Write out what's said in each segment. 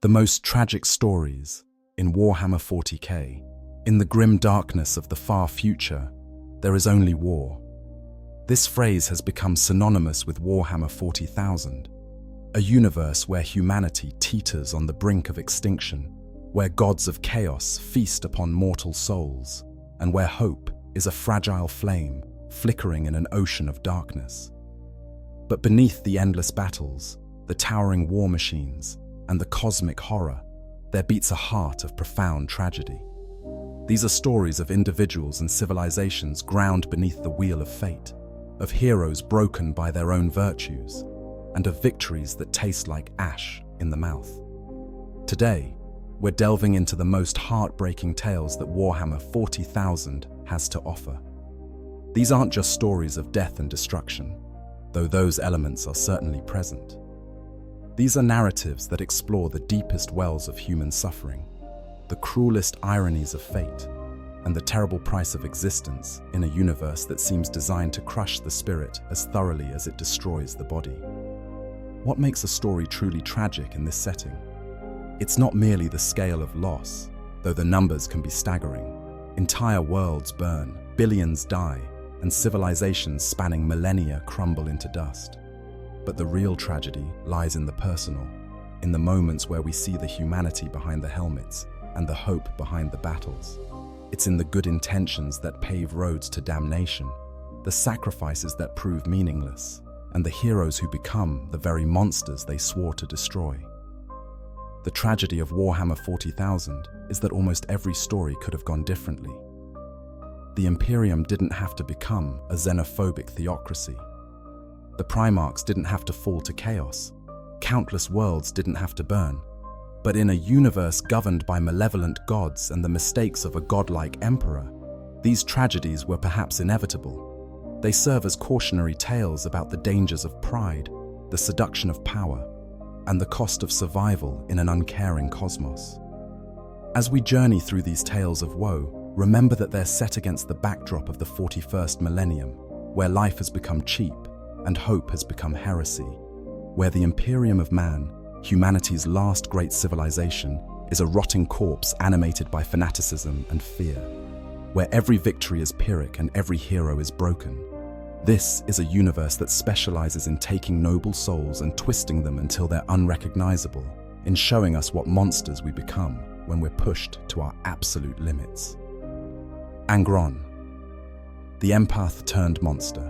The most tragic stories in Warhammer 40K. In the grim darkness of the far future, there is only war. This phrase has become synonymous with Warhammer 40,000, a universe where humanity teeters on the brink of extinction, where gods of chaos feast upon mortal souls, and where hope is a fragile flame flickering in an ocean of darkness. But beneath the endless battles, the towering war machines, and the cosmic horror, there beats a heart of profound tragedy. These are stories of individuals and civilizations ground beneath the wheel of fate, of heroes broken by their own virtues, and of victories that taste like ash in the mouth. Today, we're delving into the most heartbreaking tales that Warhammer 40,000 has to offer. These aren't just stories of death and destruction, though those elements are certainly present. These are narratives that explore the deepest wells of human suffering, the cruelest ironies of fate, and the terrible price of existence in a universe that seems designed to crush the spirit as thoroughly as it destroys the body. What makes a story truly tragic in this setting? It's not merely the scale of loss, though the numbers can be staggering. Entire worlds burn, billions die, and civilizations spanning millennia crumble into dust. But the real tragedy lies in the personal, in the moments where we see the humanity behind the helmets and the hope behind the battles. It's in the good intentions that pave roads to damnation, the sacrifices that prove meaningless, and the heroes who become the very monsters they swore to destroy. The tragedy of Warhammer 40,000 is that almost every story could have gone differently. The Imperium didn't have to become a xenophobic theocracy. The Primarchs didn't have to fall to chaos. Countless worlds didn't have to burn. But in a universe governed by malevolent gods and the mistakes of a godlike emperor, these tragedies were perhaps inevitable. They serve as cautionary tales about the dangers of pride, the seduction of power, and the cost of survival in an uncaring cosmos. As we journey through these tales of woe, remember that they're set against the backdrop of the 41st millennium, where life has become cheap and hope has become heresy, where the Imperium of man, humanity's last great civilization, is a rotting corpse animated by fanaticism and fear, where every victory is Pyrrhic and every hero is broken. This is a universe that specializes in taking noble souls and twisting them until they're unrecognizable, in showing us what monsters we become when we're pushed to our absolute limits. Angron, the empath turned monster.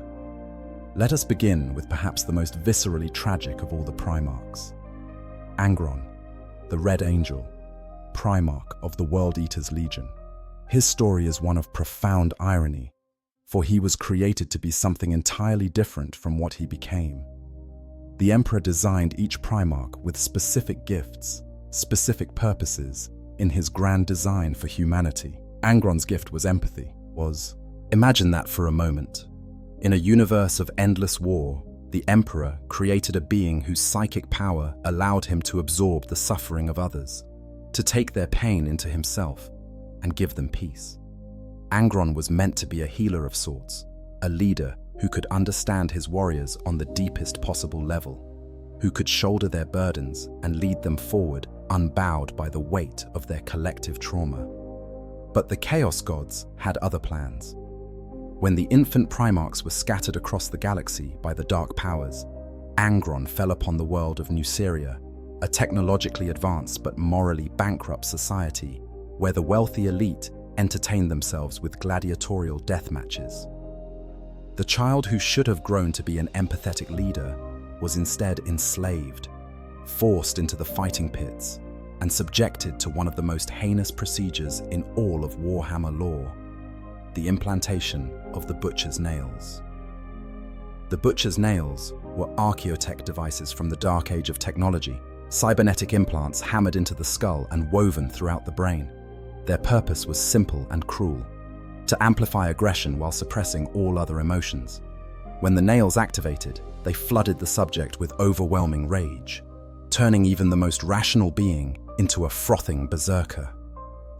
Let us begin with perhaps the most viscerally tragic of all the Primarchs. Angron, the Red Angel, Primarch of the World Eaters Legion. His story is one of profound irony, for he was created to be something entirely different from what he became. The Emperor designed each Primarch with specific gifts, specific purposes, in his grand design for humanity. Angron's gift was empathy. Imagine that for a moment. In a universe of endless war, the Emperor created a being whose psychic power allowed him to absorb the suffering of others, to take their pain into himself and give them peace. Angron was meant to be a healer of sorts, a leader who could understand his warriors on the deepest possible level, who could shoulder their burdens and lead them forward unbowed by the weight of their collective trauma. But the Chaos Gods had other plans. When the infant Primarchs were scattered across the galaxy by the Dark Powers, Angron fell upon the world of Nuceria, a technologically advanced but morally bankrupt society where the wealthy elite entertained themselves with gladiatorial death matches. The child who should have grown to be an empathetic leader was instead enslaved, forced into the fighting pits, and subjected to one of the most heinous procedures in all of Warhammer lore: the implantation of the Butcher's Nails. The Butcher's Nails were archaeotech devices from the dark age of technology, cybernetic implants hammered into the skull and woven throughout the brain. Their purpose was simple and cruel: to amplify aggression while suppressing all other emotions. When the nails activated, they flooded the subject with overwhelming rage, turning even the most rational being into a frothing berserker.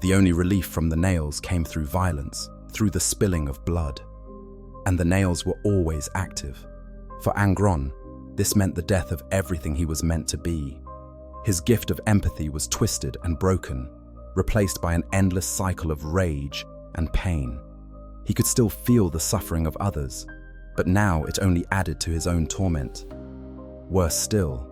The only relief from the nails came through violence, through the spilling of blood. And the nails were always active. For Angron, this meant the death of everything he was meant to be. His gift of empathy was twisted and broken, replaced by an endless cycle of rage and pain. He could still feel the suffering of others, but now it only added to his own torment. Worse still,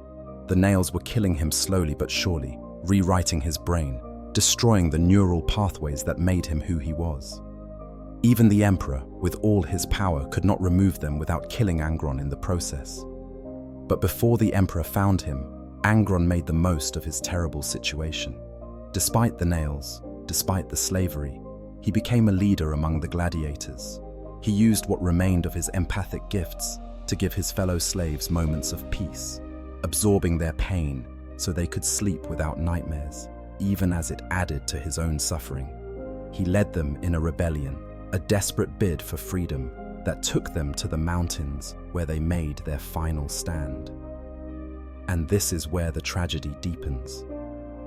the nails were killing him slowly but surely, rewriting his brain, destroying the neural pathways that made him who he was. Even the Emperor, with all his power, could not remove them without killing Angron in the process. But before the Emperor found him, Angron made the most of his terrible situation. Despite the nails, despite the slavery, he became a leader among the gladiators. He used what remained of his empathic gifts to give his fellow slaves moments of peace, absorbing their pain so they could sleep without nightmares, even as it added to his own suffering. He led them in a rebellion, a desperate bid for freedom that took them to the mountains where they made their final stand. And this is where the tragedy deepens.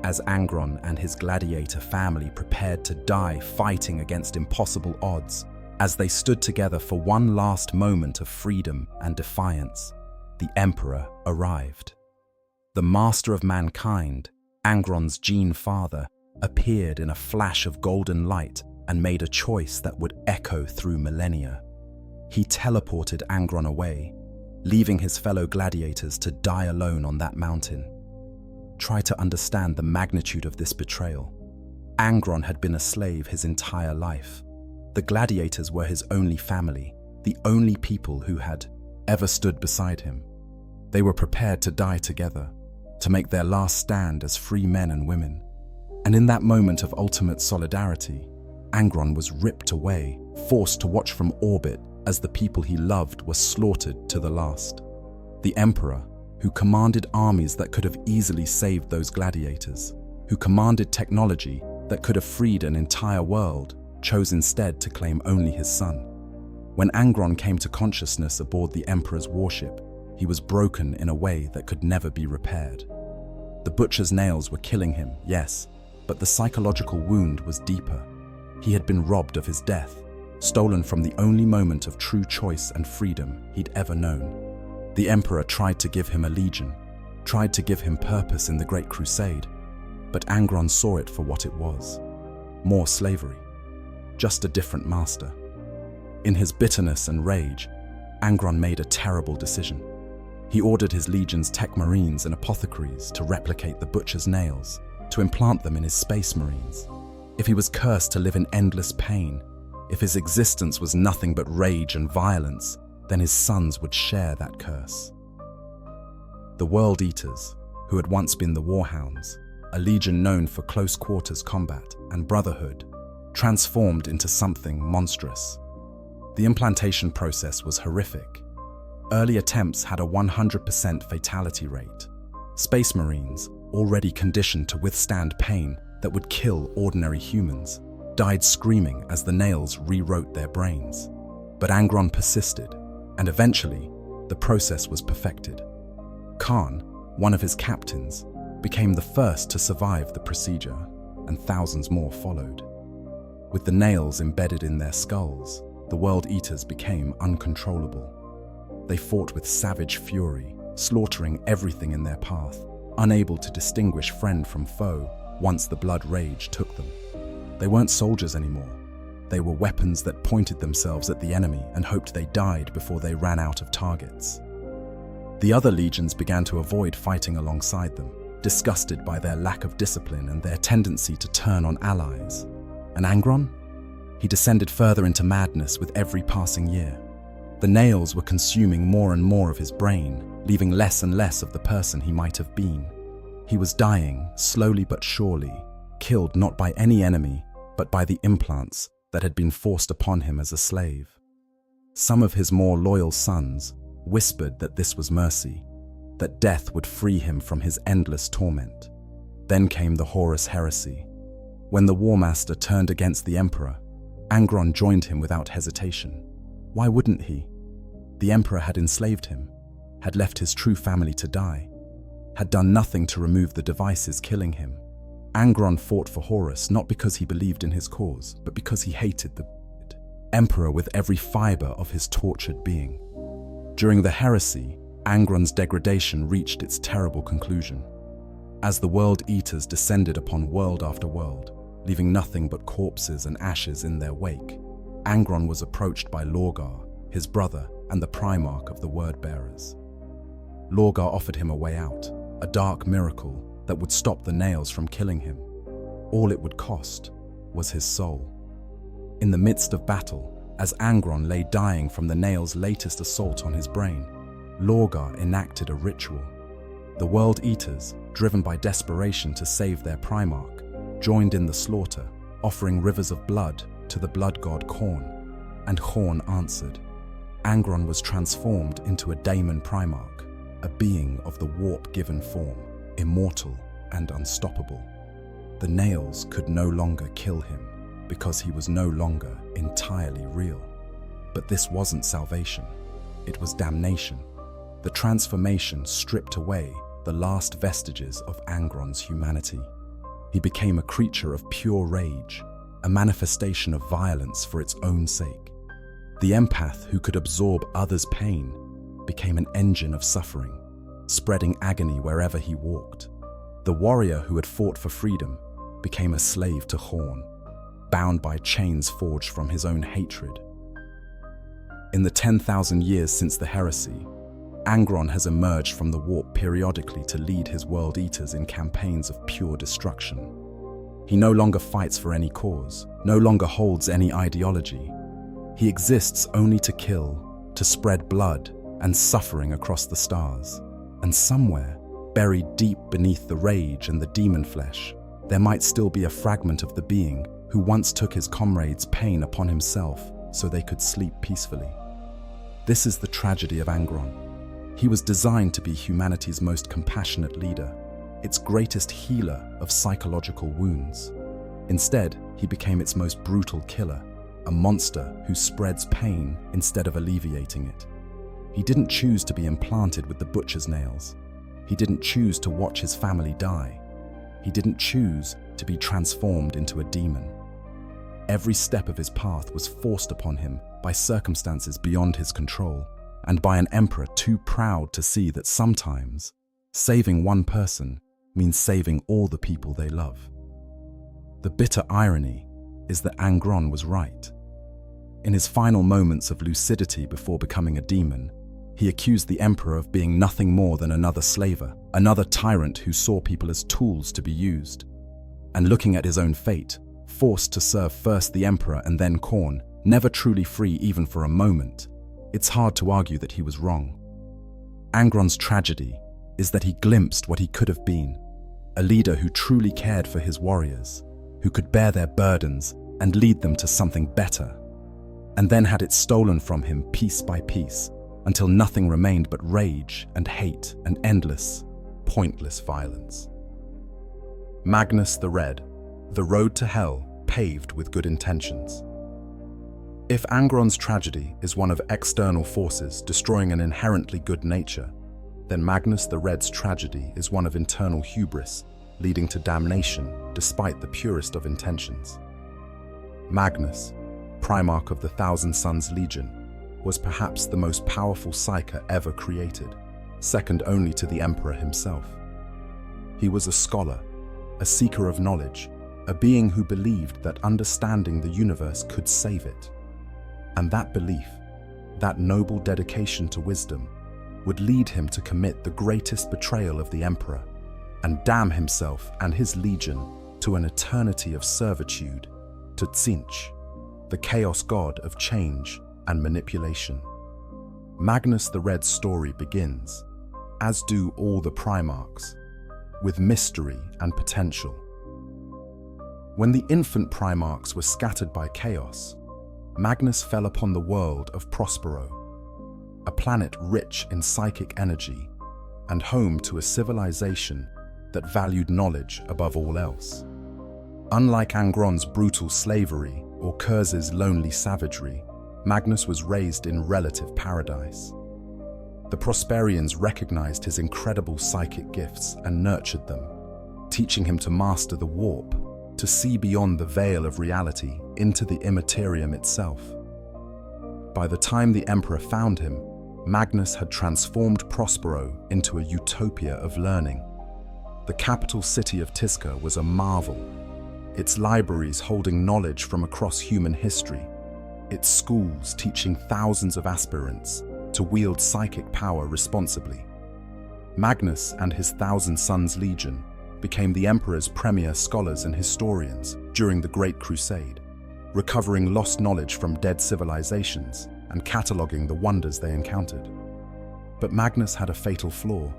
As Angron and his gladiator family prepared to die fighting against impossible odds, as they stood together for one last moment of freedom and defiance, the Emperor arrived. The master of mankind, Angron's gene father, appeared in a flash of golden light and made a choice that would echo through millennia. He teleported Angron away, leaving his fellow gladiators to die alone on that mountain. Try to understand the magnitude of this betrayal. Angron had been a slave his entire life. The gladiators were his only family, the only people who had ever stood beside him. They were prepared to die together, to make their last stand as free men and women. And in that moment of ultimate solidarity, Angron was ripped away, forced to watch from orbit as the people he loved were slaughtered to the last. The Emperor, who commanded armies that could have easily saved those gladiators, who commanded technology that could have freed an entire world, chose instead to claim only his son. When Angron came to consciousness aboard the Emperor's warship, he was broken in a way that could never be repaired. The butcher's nails were killing him, yes, but the psychological wound was deeper. He had been robbed of his death, stolen from the only moment of true choice and freedom he'd ever known. The Emperor tried to give him a legion, tried to give him purpose in the Great Crusade, but Angron saw it for what it was. More slavery, just a different master. In his bitterness and rage, Angron made a terrible decision. He ordered his legion's tech marines and apothecaries to replicate the butcher's nails, to implant them in his space marines. If he was cursed to live in endless pain, if his existence was nothing but rage and violence, then his sons would share that curse. The World Eaters, who had once been the Warhounds, a legion known for close quarters combat and brotherhood, transformed into something monstrous. The implantation process was horrific. Early attempts had a 100% fatality rate. Space Marines, already conditioned to withstand pain that would kill ordinary humans, died screaming as the nails rewrote their brains. But Angron persisted, and eventually, the process was perfected. Khan, one of his captains, became the first to survive the procedure, and thousands more followed. With the nails embedded in their skulls, the World Eaters became uncontrollable. They fought with savage fury, slaughtering everything in their path, unable to distinguish friend from foe once the blood rage took them. They weren't soldiers anymore. They were weapons that pointed themselves at the enemy and hoped they died before they ran out of targets. The other legions began to avoid fighting alongside them, disgusted by their lack of discipline and their tendency to turn on allies. And Angron? He descended further into madness with every passing year. The nails were consuming more and more of his brain, leaving less and less of the person he might have been. He was dying, slowly but surely, killed not by any enemy, but by the implants that had been forced upon him as a slave. Some of his more loyal sons whispered that this was mercy, that death would free him from his endless torment. Then came the Horus heresy. When the War Master turned against the Emperor, Angron joined him without hesitation. Why wouldn't he? The Emperor had enslaved him, had left his true family to die, had done nothing to remove the devices killing him. Angron fought for Horus not because he believed in his cause, but because he hated the Emperor with every fiber of his tortured being. During the heresy, Angron's degradation reached its terrible conclusion. As the World Eaters descended upon world after world, leaving nothing but corpses and ashes in their wake, Angron was approached by Lorgar, his brother and the Primarch of the Word-Bearers. Lorgar offered him a way out, a dark miracle that would stop the nails from killing him. All it would cost was his soul. In the midst of battle, as Angron lay dying from the nail's latest assault on his brain, Lorgar enacted a ritual. The World Eaters, driven by desperation to save their Primarch, joined in the slaughter, offering rivers of blood to the blood god Khorne, and Khorne answered. Angron was transformed into a daemon Primarch, a being of the warp-given form, immortal and unstoppable. The nails could no longer kill him, because he was no longer entirely real. But this wasn't salvation, it was damnation. The transformation stripped away the last vestiges of Angron's humanity. He became a creature of pure rage, a manifestation of violence for its own sake. The empath who could absorb others' pain became an engine of suffering, spreading agony wherever he walked. The warrior who had fought for freedom became a slave to Khorne, bound by chains forged from his own hatred. In the 10,000 years since the heresy, Angron has emerged from the warp periodically to lead his World Eaters in campaigns of pure destruction. He no longer fights for any cause, no longer holds any ideology. He exists only to kill, to spread blood and suffering across the stars. And somewhere, buried deep beneath the rage and the demon flesh, there might still be a fragment of the being who once took his comrades' pain upon himself so they could sleep peacefully. This is the tragedy of Angron. He was designed to be humanity's most compassionate leader, its greatest healer of psychological wounds. Instead, he became its most brutal killer, a monster who spreads pain instead of alleviating it. He didn't choose to be implanted with the butcher's nails. He didn't choose to watch his family die. He didn't choose to be transformed into a demon. Every step of his path was forced upon him by circumstances beyond his control, and by an emperor too proud to see that sometimes saving one person means saving all the people they love. The bitter irony is that Angron was right. In his final moments of lucidity before becoming a demon, he accused the emperor of being nothing more than another slaver, another tyrant who saw people as tools to be used. And looking at his own fate, forced to serve first the emperor and then Khorne, never truly free even for a moment, it's hard to argue that he was wrong. Angron's tragedy is that he glimpsed what he could have been, a leader who truly cared for his warriors, who could bear their burdens and lead them to something better, and then had it stolen from him piece by piece, until nothing remained but rage and hate and endless, pointless violence. Magnus the Red, the road to hell paved with good intentions. If Angron's tragedy is one of external forces destroying an inherently good nature, then Magnus the Red's tragedy is one of internal hubris, leading to damnation despite the purest of intentions. Magnus, Primarch of the Thousand Suns Legion, was perhaps the most powerful psyker ever created, second only to the Emperor himself. He was a scholar, a seeker of knowledge, a being who believed that understanding the universe could save it. And that belief, that noble dedication to wisdom, would lead him to commit the greatest betrayal of the Emperor and damn himself and his legion to an eternity of servitude to Tzeentch, the chaos god of change and manipulation. Magnus the Red's story begins, as do all the Primarchs, with mystery and potential. When the infant Primarchs were scattered by chaos, Magnus fell upon the world of Prospero, a planet rich in psychic energy and home to a civilization that valued knowledge above all else. Unlike Angron's brutal slavery or Curz's lonely savagery, Magnus was raised in relative paradise. The Prosperians recognized his incredible psychic gifts and nurtured them, teaching him to master the warp, to see beyond the veil of reality into the immaterium itself. By the time the Emperor found him, Magnus had transformed Prospero into a utopia of learning. The capital city of Tisca was a marvel, its libraries holding knowledge from across human history, its schools teaching thousands of aspirants to wield psychic power responsibly. Magnus and his 1,000 Sons Legion became the Emperor's premier scholars and historians during the Great Crusade, recovering lost knowledge from dead civilizations and cataloging the wonders they encountered. But Magnus had a fatal flaw.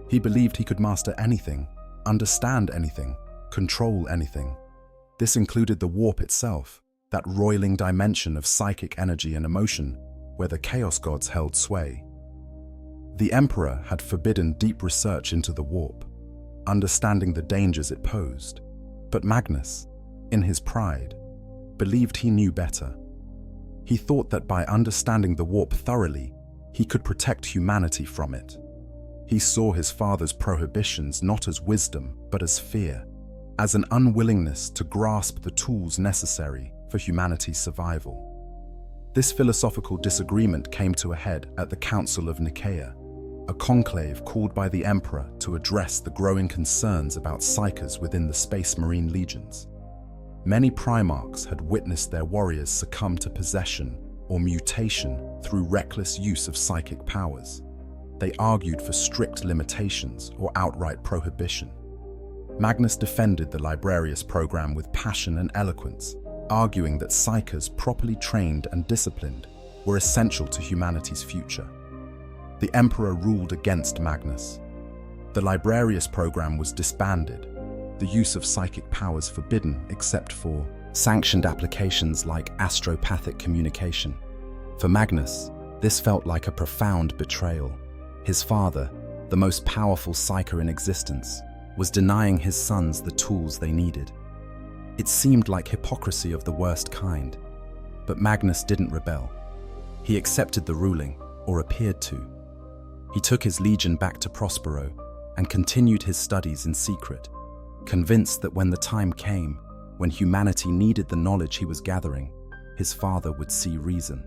He believed he could master anything, understand anything, control anything. This included the warp itself, that roiling dimension of psychic energy and emotion where the Chaos Gods held sway. The Emperor had forbidden deep research into the warp, understanding the dangers it posed. But Magnus, in his pride, believed he knew better. He thought that by understanding the warp thoroughly, he could protect humanity from it. He saw his father's prohibitions not as wisdom, but as fear, as an unwillingness to grasp the tools necessary for humanity's survival. This philosophical disagreement came to a head at the Council of Nicaea, a conclave called by the Emperor to address the growing concerns about psychers within the Space Marine legions. Many Primarchs had witnessed their warriors succumb to possession or mutation through reckless use of psychic powers. They argued for strict limitations or outright prohibition. Magnus defended the Librarius program with passion and eloquence, arguing that psychers properly trained and disciplined were essential to humanity's future. The Emperor ruled against Magnus. The Librarius program was disbanded, the use of psychic powers forbidden except for sanctioned applications like astropathic communication. For Magnus, this felt like a profound betrayal. His father, the most powerful psyker in existence, was denying his sons the tools they needed. It seemed like hypocrisy of the worst kind, but Magnus didn't rebel. He accepted the ruling, or appeared to. He took his legion back to Prospero and continued his studies in secret, convinced that when the time came, when humanity needed the knowledge he was gathering, his father would see reason.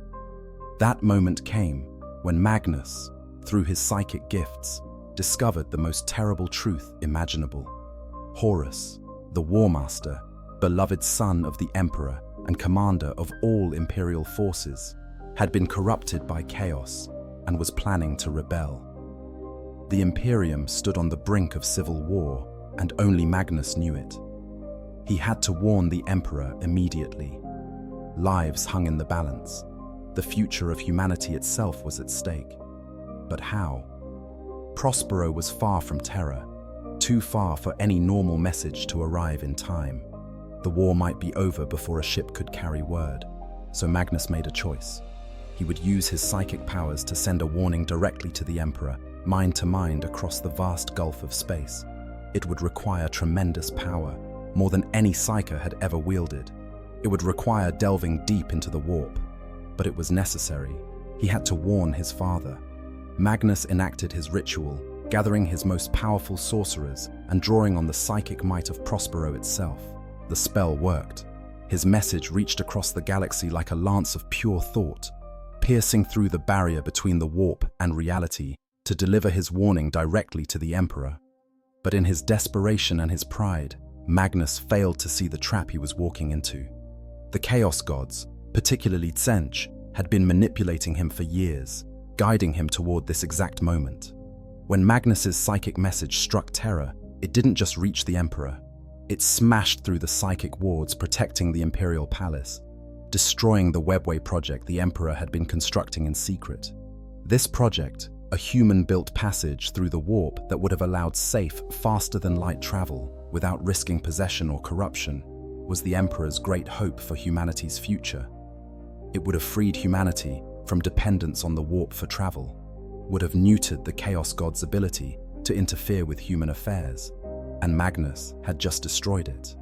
That moment came when Magnus, through his psychic gifts, discovered the most terrible truth imaginable. Horus, the War Master, beloved son of the Emperor and commander of all Imperial forces, had been corrupted by chaos and was planning to rebel. The Imperium stood on the brink of civil war, and only Magnus knew it. He had to warn the Emperor immediately. Lives hung in the balance. The future of humanity itself was at stake. But how? Prospero was far from Terra, too far for any normal message to arrive in time. The war might be over before a ship could carry word, so Magnus made a choice. He would use his psychic powers to send a warning directly to the Emperor, mind to mind across the vast gulf of space. It would require tremendous power, more than any psyker had ever wielded. It would require delving deep into the warp, but it was necessary. He had to warn his father. Magnus enacted his ritual, gathering his most powerful sorcerers and drawing on the psychic might of Prospero itself. The spell worked. His message reached across the galaxy like a lance of pure thought, piercing through the barrier between the warp and reality to deliver his warning directly to the Emperor. But in his desperation and his pride, Magnus failed to see the trap he was walking into. The Chaos Gods, particularly Tzench, had been manipulating him for years, guiding him toward this exact moment. When Magnus's psychic message struck Terra, it didn't just reach the Emperor. It smashed through the psychic wards protecting the Imperial Palace, destroying the webway project the Emperor had been constructing in secret. This project, a human-built passage through the warp that would have allowed safe, faster-than-light travel without risking possession or corruption, was the Emperor's great hope for humanity's future. It would have freed humanity from dependence on the warp for travel, would have neutered the Chaos God's ability to interfere with human affairs, and Magnus had just destroyed it.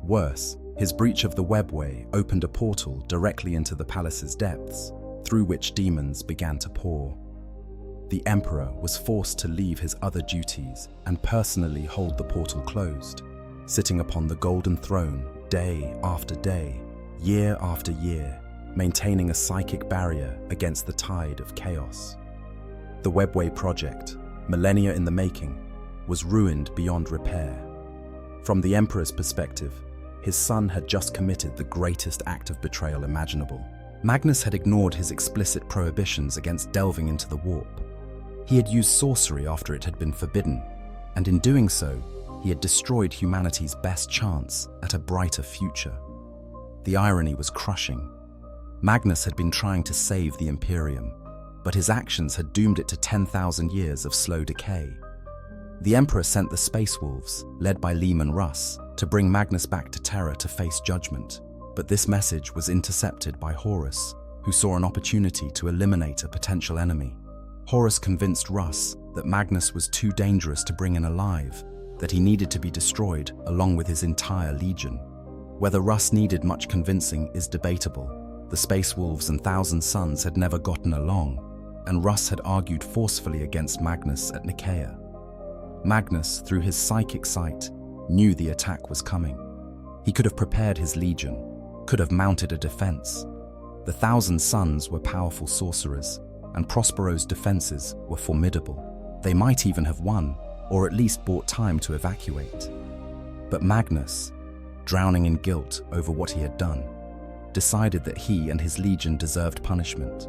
Worse, his breach of the webway opened a portal directly into the palace's depths, through which demons began to pour. The Emperor was forced to leave his other duties and personally hold the portal closed, sitting upon the golden throne day after day, year after year, maintaining a psychic barrier against the tide of chaos. The Webway project, millennia in the making, was ruined beyond repair. From the Emperor's perspective, his son had just committed the greatest act of betrayal imaginable. Magnus had ignored his explicit prohibitions against delving into the warp. He had used sorcery after it had been forbidden, and in doing so, he had destroyed humanity's best chance at a brighter future. The irony was crushing. Magnus had been trying to save the Imperium, but his actions had doomed it to 10,000 years of slow decay. The Emperor sent the Space Wolves, led by Leman Russ, to bring Magnus back to Terra to face judgment, but this message was intercepted by Horus, who saw an opportunity to eliminate a potential enemy. Horus convinced Russ that Magnus was too dangerous to bring in alive, that he needed to be destroyed along with his entire legion. Whether Russ needed much convincing is debatable. The Space Wolves and Thousand Sons had never gotten along, and Russ had argued forcefully against Magnus at Nicaea. Magnus, through his psychic sight, knew the attack was coming. He could have prepared his legion, could have mounted a defense. The Thousand Sons were powerful sorcerers, and Prospero's defenses were formidable. They might even have won, or at least bought time to evacuate. But Magnus, drowning in guilt over what he had done, decided that he and his legion deserved punishment.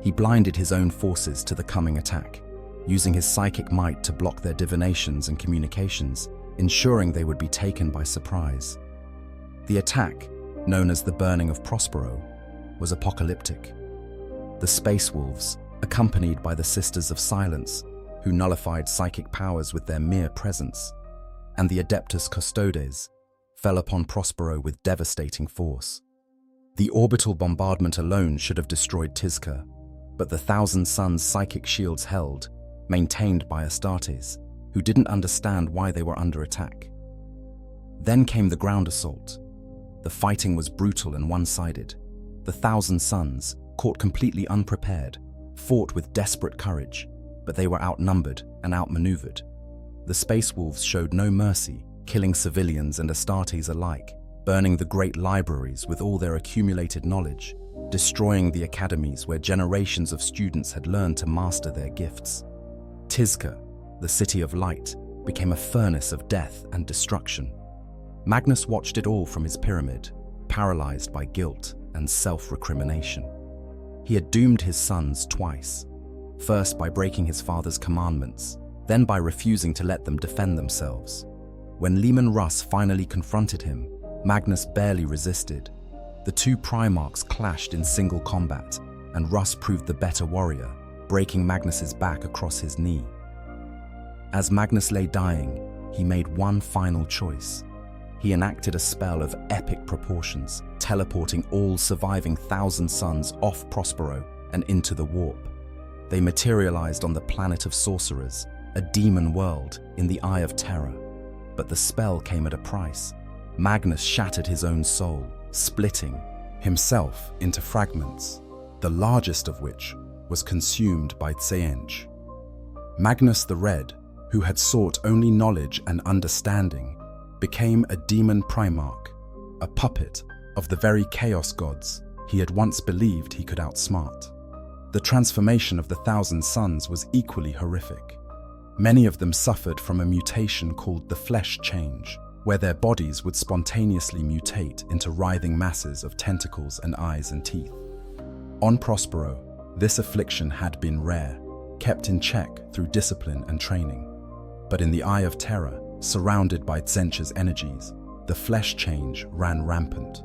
He blinded his own forces to the coming attack, using his psychic might to block their divinations and communications, ensuring they would be taken by surprise. The attack, known as the Burning of Prospero, was apocalyptic. The Space Wolves, accompanied by the Sisters of Silence, who nullified psychic powers with their mere presence, and the Adeptus Custodes, fell upon Prospero with devastating force. The orbital bombardment alone should have destroyed Tizca, but the Thousand Sons' psychic shields held, maintained by Astartes, who didn't understand why they were under attack. Then came the ground assault. The fighting was brutal and one-sided. The Thousand Sons, caught completely unprepared, fought with desperate courage, but they were outnumbered and outmaneuvered. The Space Wolves showed no mercy, killing civilians and Astartes alike, burning the great libraries with all their accumulated knowledge, destroying the academies where generations of students had learned to master their gifts. Tizca, the city of light, became a furnace of death and destruction. Magnus watched it all from his pyramid, paralyzed by guilt and self-recrimination. He had doomed his sons twice, first by breaking his father's commandments, then by refusing to let them defend themselves. When Leman Russ finally confronted him, Magnus barely resisted. The two Primarchs clashed in single combat, and Russ proved the better warrior, breaking Magnus's back across his knee. As Magnus lay dying, he made one final choice. He enacted a spell of epic proportions, teleporting all surviving Thousand Sons off Prospero and into the warp. They materialized on the planet of sorcerers, a demon world in the Eye of Terror. But the spell came at a price. Magnus shattered his own soul, splitting himself into fragments, the largest of which was consumed by Tseenge. Magnus the Red, who had sought only knowledge and understanding, became a demon Primarch, a puppet of the very chaos gods he had once believed he could outsmart. The transformation of the Thousand Sons was equally horrific. Many of them suffered from a mutation called the flesh change, where their bodies would spontaneously mutate into writhing masses of tentacles and eyes and teeth. On Prospero, this affliction had been rare, kept in check through discipline and training. But in the Eye of Terror, surrounded by Tzeentch's energies, the flesh change ran rampant.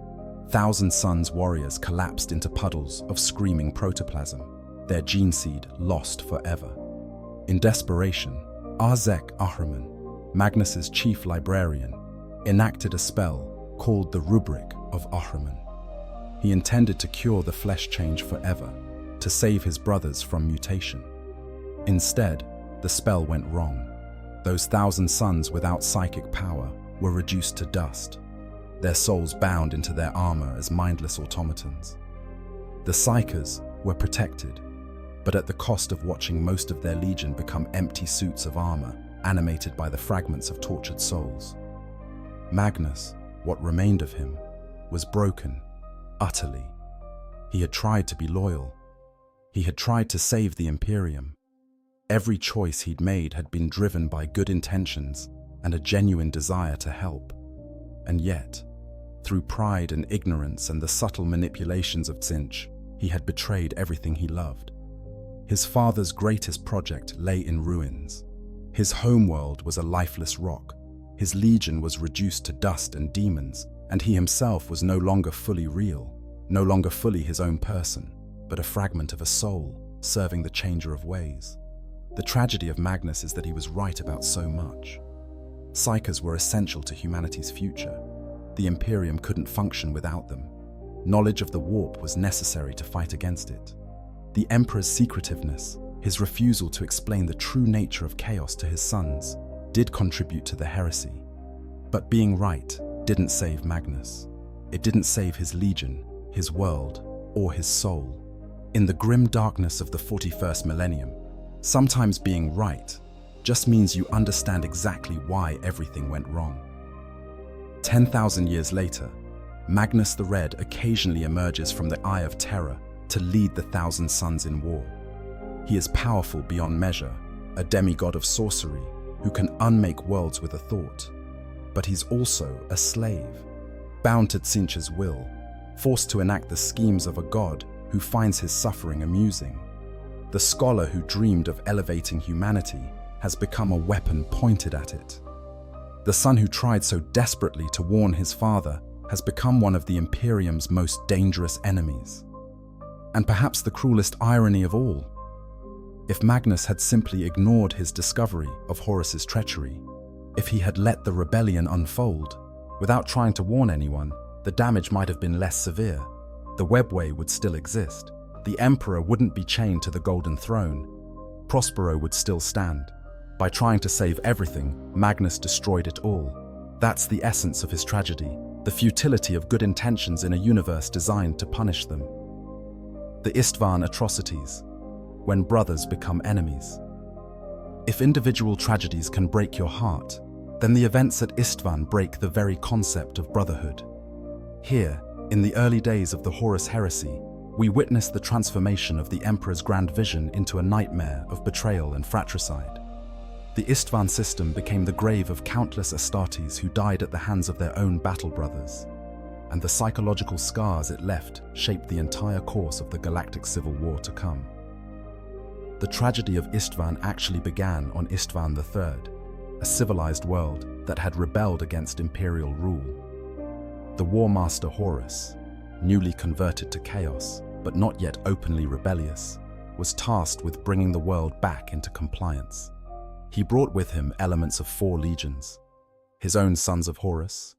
Thousand Sons warriors collapsed into puddles of screaming protoplasm, their gene seed lost forever. In desperation, Arzek Ahriman, Magnus's chief librarian, enacted a spell called the Rubric of Ahriman. He intended to cure the flesh change forever, to save his brothers from mutation. Instead, the spell went wrong. Those Thousand Sons without psychic power were reduced to dust, their souls bound into their armor as mindless automatons. The Psykers were protected, but at the cost of watching most of their legion become empty suits of armor, animated by the fragments of tortured souls. Magnus, what remained of him, was broken, utterly. He had tried to be loyal. He had tried to save the Imperium. Every choice he'd made had been driven by good intentions and a genuine desire to help. And yet, through pride and ignorance and the subtle manipulations of Tzeentch, he had betrayed everything he loved. His father's greatest project lay in ruins. His homeworld was a lifeless rock. His legion was reduced to dust and demons, and he himself was no longer fully real, no longer fully his own person, but a fragment of a soul serving the changer of ways. The tragedy of Magnus is that he was right about so much. Psykers were essential to humanity's future. The Imperium couldn't function without them. Knowledge of the warp was necessary to fight against it. The Emperor's secretiveness, his refusal to explain the true nature of chaos to his sons, did contribute to the heresy. But being right didn't save Magnus. It didn't save his legion, his world, or his soul. In the grim darkness of the 41st millennium, sometimes being right just means you understand exactly why everything went wrong. 10,000 years later, Magnus the Red occasionally emerges from the Eye of Terror to lead the Thousand Sons in war. He is powerful beyond measure, a demigod of sorcery who can unmake worlds with a thought. But he's also a slave, bound to Tzeentch's will, forced to enact the schemes of a god who finds his suffering amusing. The scholar who dreamed of elevating humanity has become a weapon pointed at it. The son who tried so desperately to warn his father has become one of the Imperium's most dangerous enemies. And perhaps the cruelest irony of all, if Magnus had simply ignored his discovery of Horus's treachery, if he had let the rebellion unfold, without trying to warn anyone, the damage might have been less severe. The webway would still exist. The Emperor wouldn't be chained to the Golden Throne. Prospero would still stand. By trying to save everything, Magnus destroyed it all. That's the essence of his tragedy, the futility of good intentions in a universe designed to punish them. The Istvan atrocities, when brothers become enemies. If individual tragedies can break your heart, then the events at Istvan break the very concept of brotherhood. Here, in the early days of the Horus heresy, we witness the transformation of the Emperor's grand vision into a nightmare of betrayal and fratricide. The Istvan system became the grave of countless Astartes who died at the hands of their own battle brothers, and the psychological scars it left shaped the entire course of the galactic civil war to come. The tragedy of Istvan actually began on Istvan III, a civilized world that had rebelled against imperial rule. The War Master Horus, newly converted to chaos, but not yet openly rebellious, was tasked with bringing the world back into compliance. He brought with him elements of 4 legions: his own sons of Horus,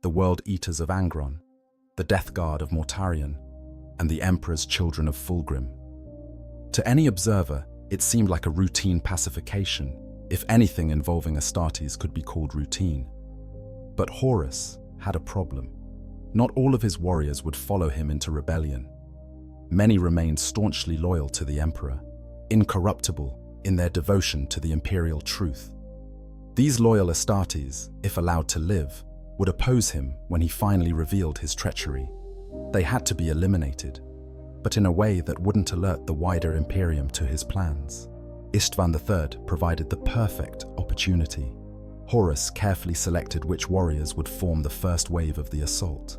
the World Eaters of Angron, the Death Guard of Mortarion, and the Emperor's Children of Fulgrim. To any observer, it seemed like a routine pacification, if anything involving Astartes could be called routine. But Horus had a problem. Not all of his warriors would follow him into rebellion. Many remained staunchly loyal to the Emperor, incorruptible in their devotion to the imperial truth. These loyal Astartes, if allowed to live, would oppose him when he finally revealed his treachery. They had to be eliminated, but in a way that wouldn't alert the wider Imperium to his plans. Istvan III provided the perfect opportunity. Horus carefully selected which warriors would form the first wave of the assault.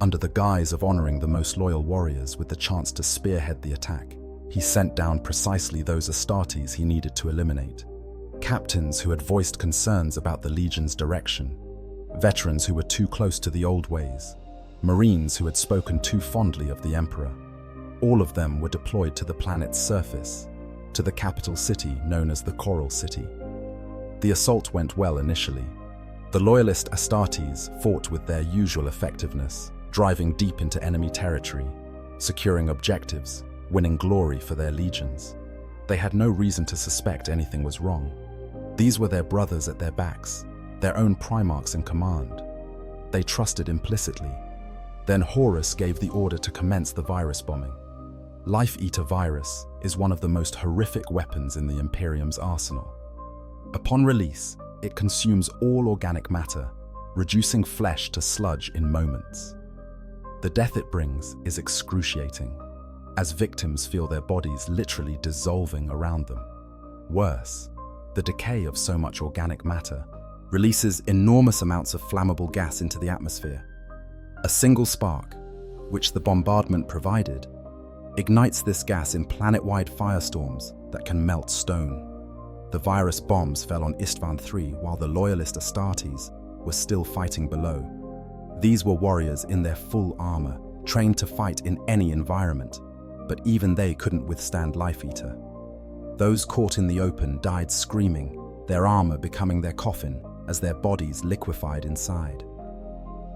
Under the guise of honoring the most loyal warriors with the chance to spearhead the attack, he sent down precisely those Astartes he needed to eliminate. Captains who had voiced concerns about the Legion's direction, veterans who were too close to the old ways, Marines who had spoken too fondly of the Emperor. All of them were deployed to the planet's surface, to the capital city known as the Coral City. The assault went well initially. The loyalist Astartes fought with their usual effectiveness, driving deep into enemy territory, securing objectives, winning glory for their legions. They had no reason to suspect anything was wrong. These were their brothers at their backs, their own primarchs in command. They trusted implicitly. Then Horus gave the order to commence the virus bombing. Life Eater virus is one of the most horrific weapons in the Imperium's arsenal. Upon release, it consumes all organic matter, reducing flesh to sludge in moments. The death it brings is excruciating, as victims feel their bodies literally dissolving around them. Worse, the decay of so much organic matter releases enormous amounts of flammable gas into the atmosphere. A single spark, which the bombardment provided, ignites this gas in planet-wide firestorms that can melt stone. The virus bombs fell on Istvan III while the loyalist Astartes were still fighting below. These were warriors in their full armor, trained to fight in any environment, but even they couldn't withstand Life Eater. Those caught in the open died screaming, their armor becoming their coffin as their bodies liquefied inside.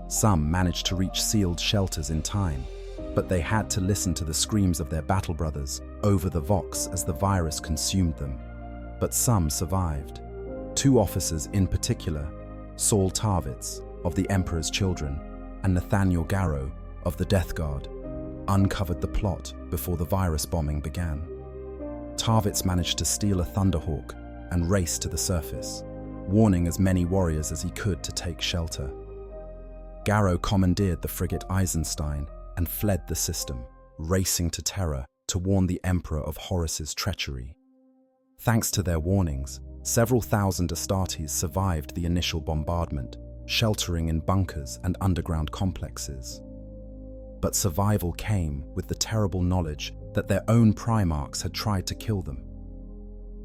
Some managed to reach sealed shelters in time, but they had to listen to the screams of their battle brothers over the Vox as the virus consumed them. But some survived. 2 officers in particular, Saul Tarvitz of the Emperor's Children and Nathaniel Garrow of the Death Guard, uncovered the plot before the virus bombing began. Tarvitz managed to steal a Thunderhawk and race to the surface, warning as many warriors as he could to take shelter. Garrow commandeered the frigate Eisenstein and fled the system, racing to Terra to warn the Emperor of Horus's treachery. Thanks to their warnings, several thousand Astartes survived the initial bombardment, sheltering in bunkers and underground complexes. But survival came with the terrible knowledge that their own Primarchs had tried to kill them.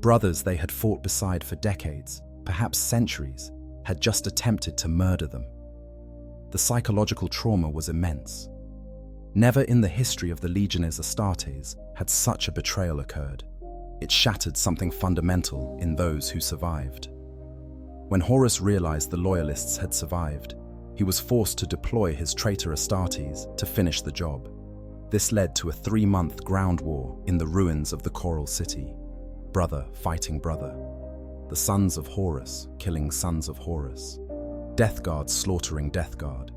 Brothers they had fought beside for decades, perhaps centuries, had just attempted to murder them. The psychological trauma was immense. Never in the history of the Legiones Astartes had such a betrayal occurred. It shattered something fundamental in those who survived. When Horus realized the Loyalists had survived, he was forced to deploy his traitor Astartes to finish the job. This led to a 3-month ground war in the ruins of the Coral City. Brother fighting brother. The sons of Horus killing sons of Horus. Death Guard slaughtering Death Guard.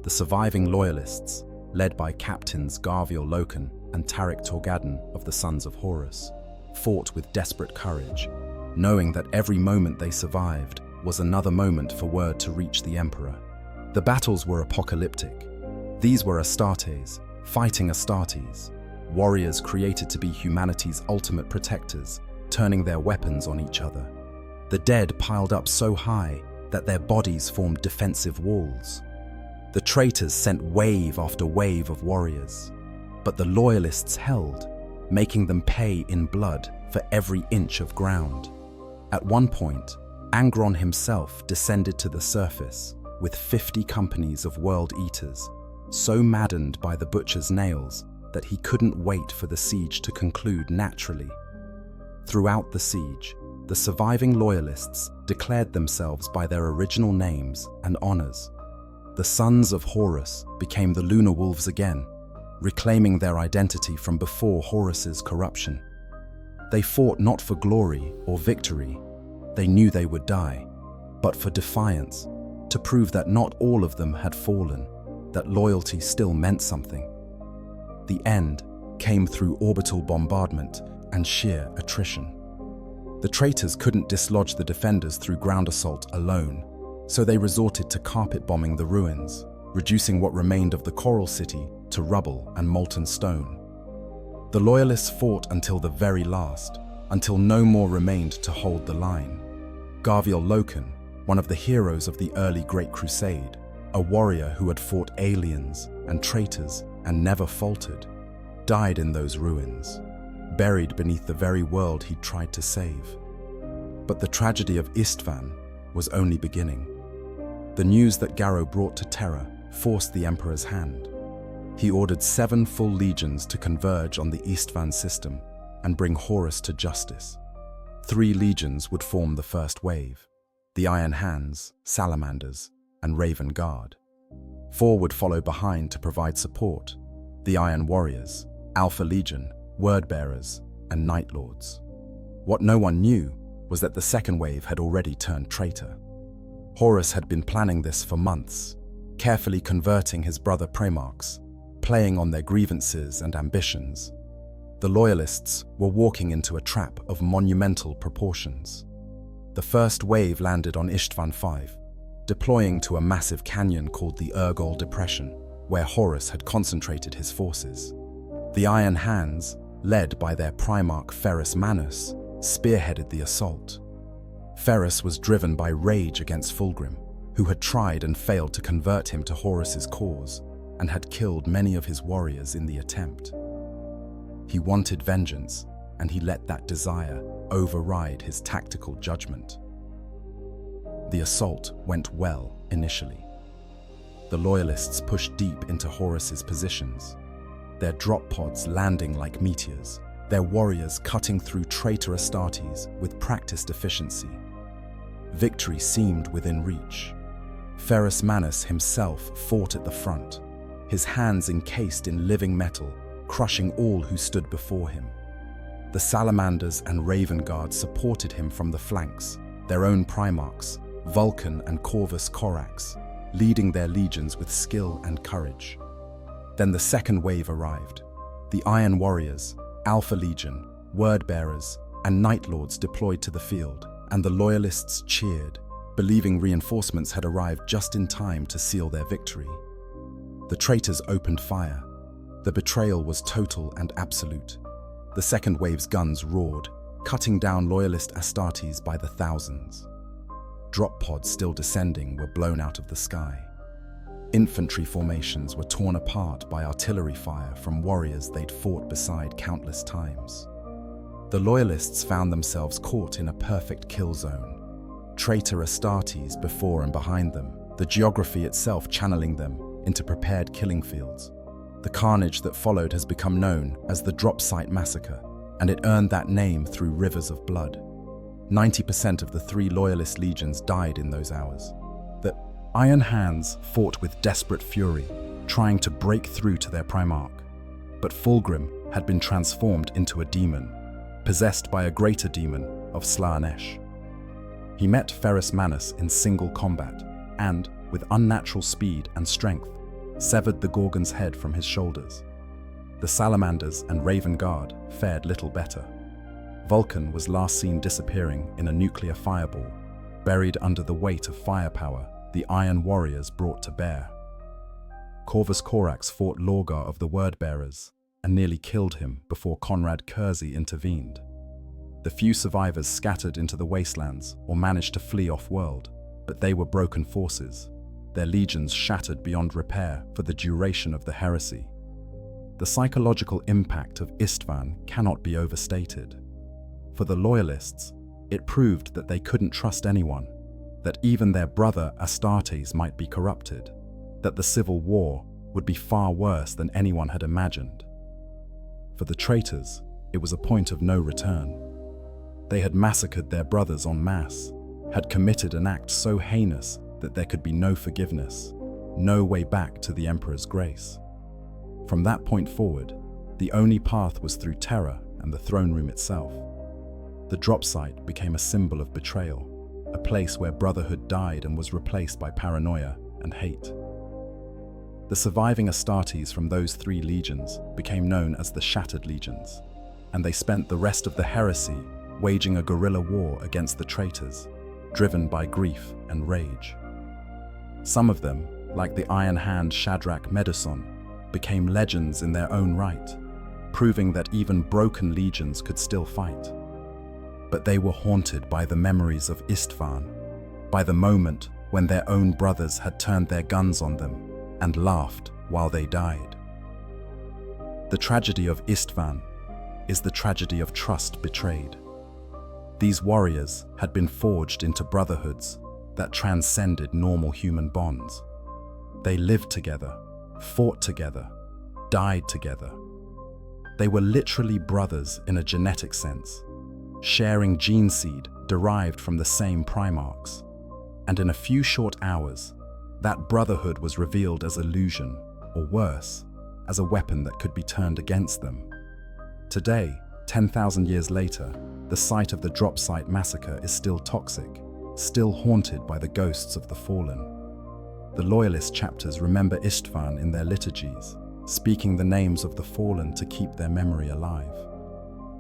The surviving Loyalists, led by Captains Garviel Loken and Tarik Torgadon of the Sons of Horus, fought with desperate courage, knowing that every moment they survived was another moment for word to reach the Emperor. The battles were apocalyptic. These were Astartes, fighting Astartes, warriors created to be humanity's ultimate protectors, turning their weapons on each other. The dead piled up so high that their bodies formed defensive walls. The traitors sent wave after wave of warriors, but the Loyalists held, making them pay in blood for every inch of ground. At one point, Angron himself descended to the surface with 50 companies of World Eaters, so maddened by the Butcher's nails that he couldn't wait for the siege to conclude naturally. Throughout the siege, the surviving Loyalists declared themselves by their original names and honors. The Sons of Horus became the Lunar Wolves again, reclaiming their identity from before Horus's corruption. They fought not for glory or victory. They knew they would die, but for defiance, to prove that not all of them had fallen, that loyalty still meant something. The end came through orbital bombardment and sheer attrition. The traitors couldn't dislodge the defenders through ground assault alone, so they resorted to carpet bombing the ruins, reducing what remained of the Coral City to rubble and molten stone. The Loyalists fought until the very last, until no more remained to hold the line. Garviel Loken, one of the heroes of the early Great Crusade, a warrior who had fought aliens and traitors and never faltered, died in those ruins, buried beneath the very world he'd tried to save. But the tragedy of Istvan was only beginning. The news that Garrow brought to Terra forced the Emperor's hand. He ordered 7 full legions to converge on the Istvan system and bring Horus to justice. 3 legions would form the first wave: the Iron Hands, Salamanders, and Raven Guard. 4 would follow behind to provide support: the Iron Warriors, Alpha Legion, Wordbearers, and Night Lords. What no one knew was that the second wave had already turned traitor. Horus had been planning this for months, carefully converting his brother Primarchs, playing on their grievances and ambitions. The Loyalists were walking into a trap of monumental proportions. The first wave landed on Istvan V, deploying to a massive canyon called the Urgol Depression, where Horus had concentrated his forces. The Iron Hands, led by their Primarch Ferrus Manus, spearheaded the assault. Ferrus was driven by rage against Fulgrim, who had tried and failed to convert him to Horus's cause and had killed many of his warriors in the attempt. He wanted vengeance, and he let that desire override his tactical judgment. The assault went well initially. The Loyalists pushed deep into Horus's positions, their drop pods landing like meteors, their warriors cutting through traitor Astartes with practiced efficiency. Victory seemed within reach. Ferrus Manus himself fought at the front, his hands encased in living metal, crushing all who stood before him. The Salamanders and Raven Guard supported him from the flanks, their own Primarchs, Vulcan and Corvus Corax, leading their legions with skill and courage. Then the second wave arrived. The Iron Warriors, Alpha Legion, Word-Bearers, and Night Lords deployed to the field, and the Loyalists cheered, believing reinforcements had arrived just in time to seal their victory. The traitors opened fire. The betrayal was total and absolute. The second wave's guns roared, cutting down Loyalist Astartes by the thousands. Drop pods still descending were blown out of the sky. Infantry formations were torn apart by artillery fire from warriors they'd fought beside countless times. The Loyalists found themselves caught in a perfect kill zone. Traitor Astartes before and behind them, the geography itself channeling them into prepared killing fields. The carnage that followed has become known as the Drop Site Massacre, and it earned that name through rivers of blood. 90% of the 3 Loyalist legions died in those hours. The Iron Hands fought with desperate fury, trying to break through to their Primarch. But Fulgrim had been transformed into a demon, possessed by a greater demon of Slaanesh. He met Ferrus Manus in single combat, and, with unnatural speed and strength, severed the Gorgon's head from his shoulders. The Salamanders and Raven Guard fared little better. Vulcan was last seen disappearing in a nuclear fireball, buried under the weight of firepower the Iron Warriors brought to bear. Corvus Corax fought Lorgar of the Word-Bearers and nearly killed him before Conrad Kersey intervened. The few survivors scattered into the wastelands or managed to flee off-world, but they were broken forces, their legions shattered beyond repair for the duration of the heresy. The psychological impact of Istvan cannot be overstated. For the Loyalists, it proved that they couldn't trust anyone, that even their brother Astartes might be corrupted, that the civil war would be far worse than anyone had imagined. For the traitors, it was a point of no return. They had massacred their brothers en masse, had committed an act so heinous that there could be no forgiveness, no way back to the Emperor's grace. From that point forward, the only path was through terror and the throne room itself. The drop site became a symbol of betrayal, a place where brotherhood died and was replaced by paranoia and hate. The surviving Astartes from those 3 legions became known as the Shattered Legions, and they spent the rest of the heresy waging a guerrilla war against the traitors, driven by grief and rage. Some of them, like the Iron Hand Shadrach Meduson, became legends in their own right, proving that even broken legions could still fight. But they were haunted by the memories of Istvan, by the moment when their own brothers had turned their guns on them and laughed while they died. The tragedy of Istvan is the tragedy of trust betrayed. These warriors had been forged into brotherhoods that transcended normal human bonds. They lived together, fought together, died together. They were literally brothers in a genetic sense, sharing gene seed derived from the same Primarchs. And in a few short hours, that brotherhood was revealed as illusion, or worse, as a weapon that could be turned against them. Today, 10,000 years later, the site of the Drop Site Massacre is still toxic, still haunted by the ghosts of the fallen. The Loyalist chapters remember Istvan in their liturgies, speaking the names of the fallen to keep their memory alive.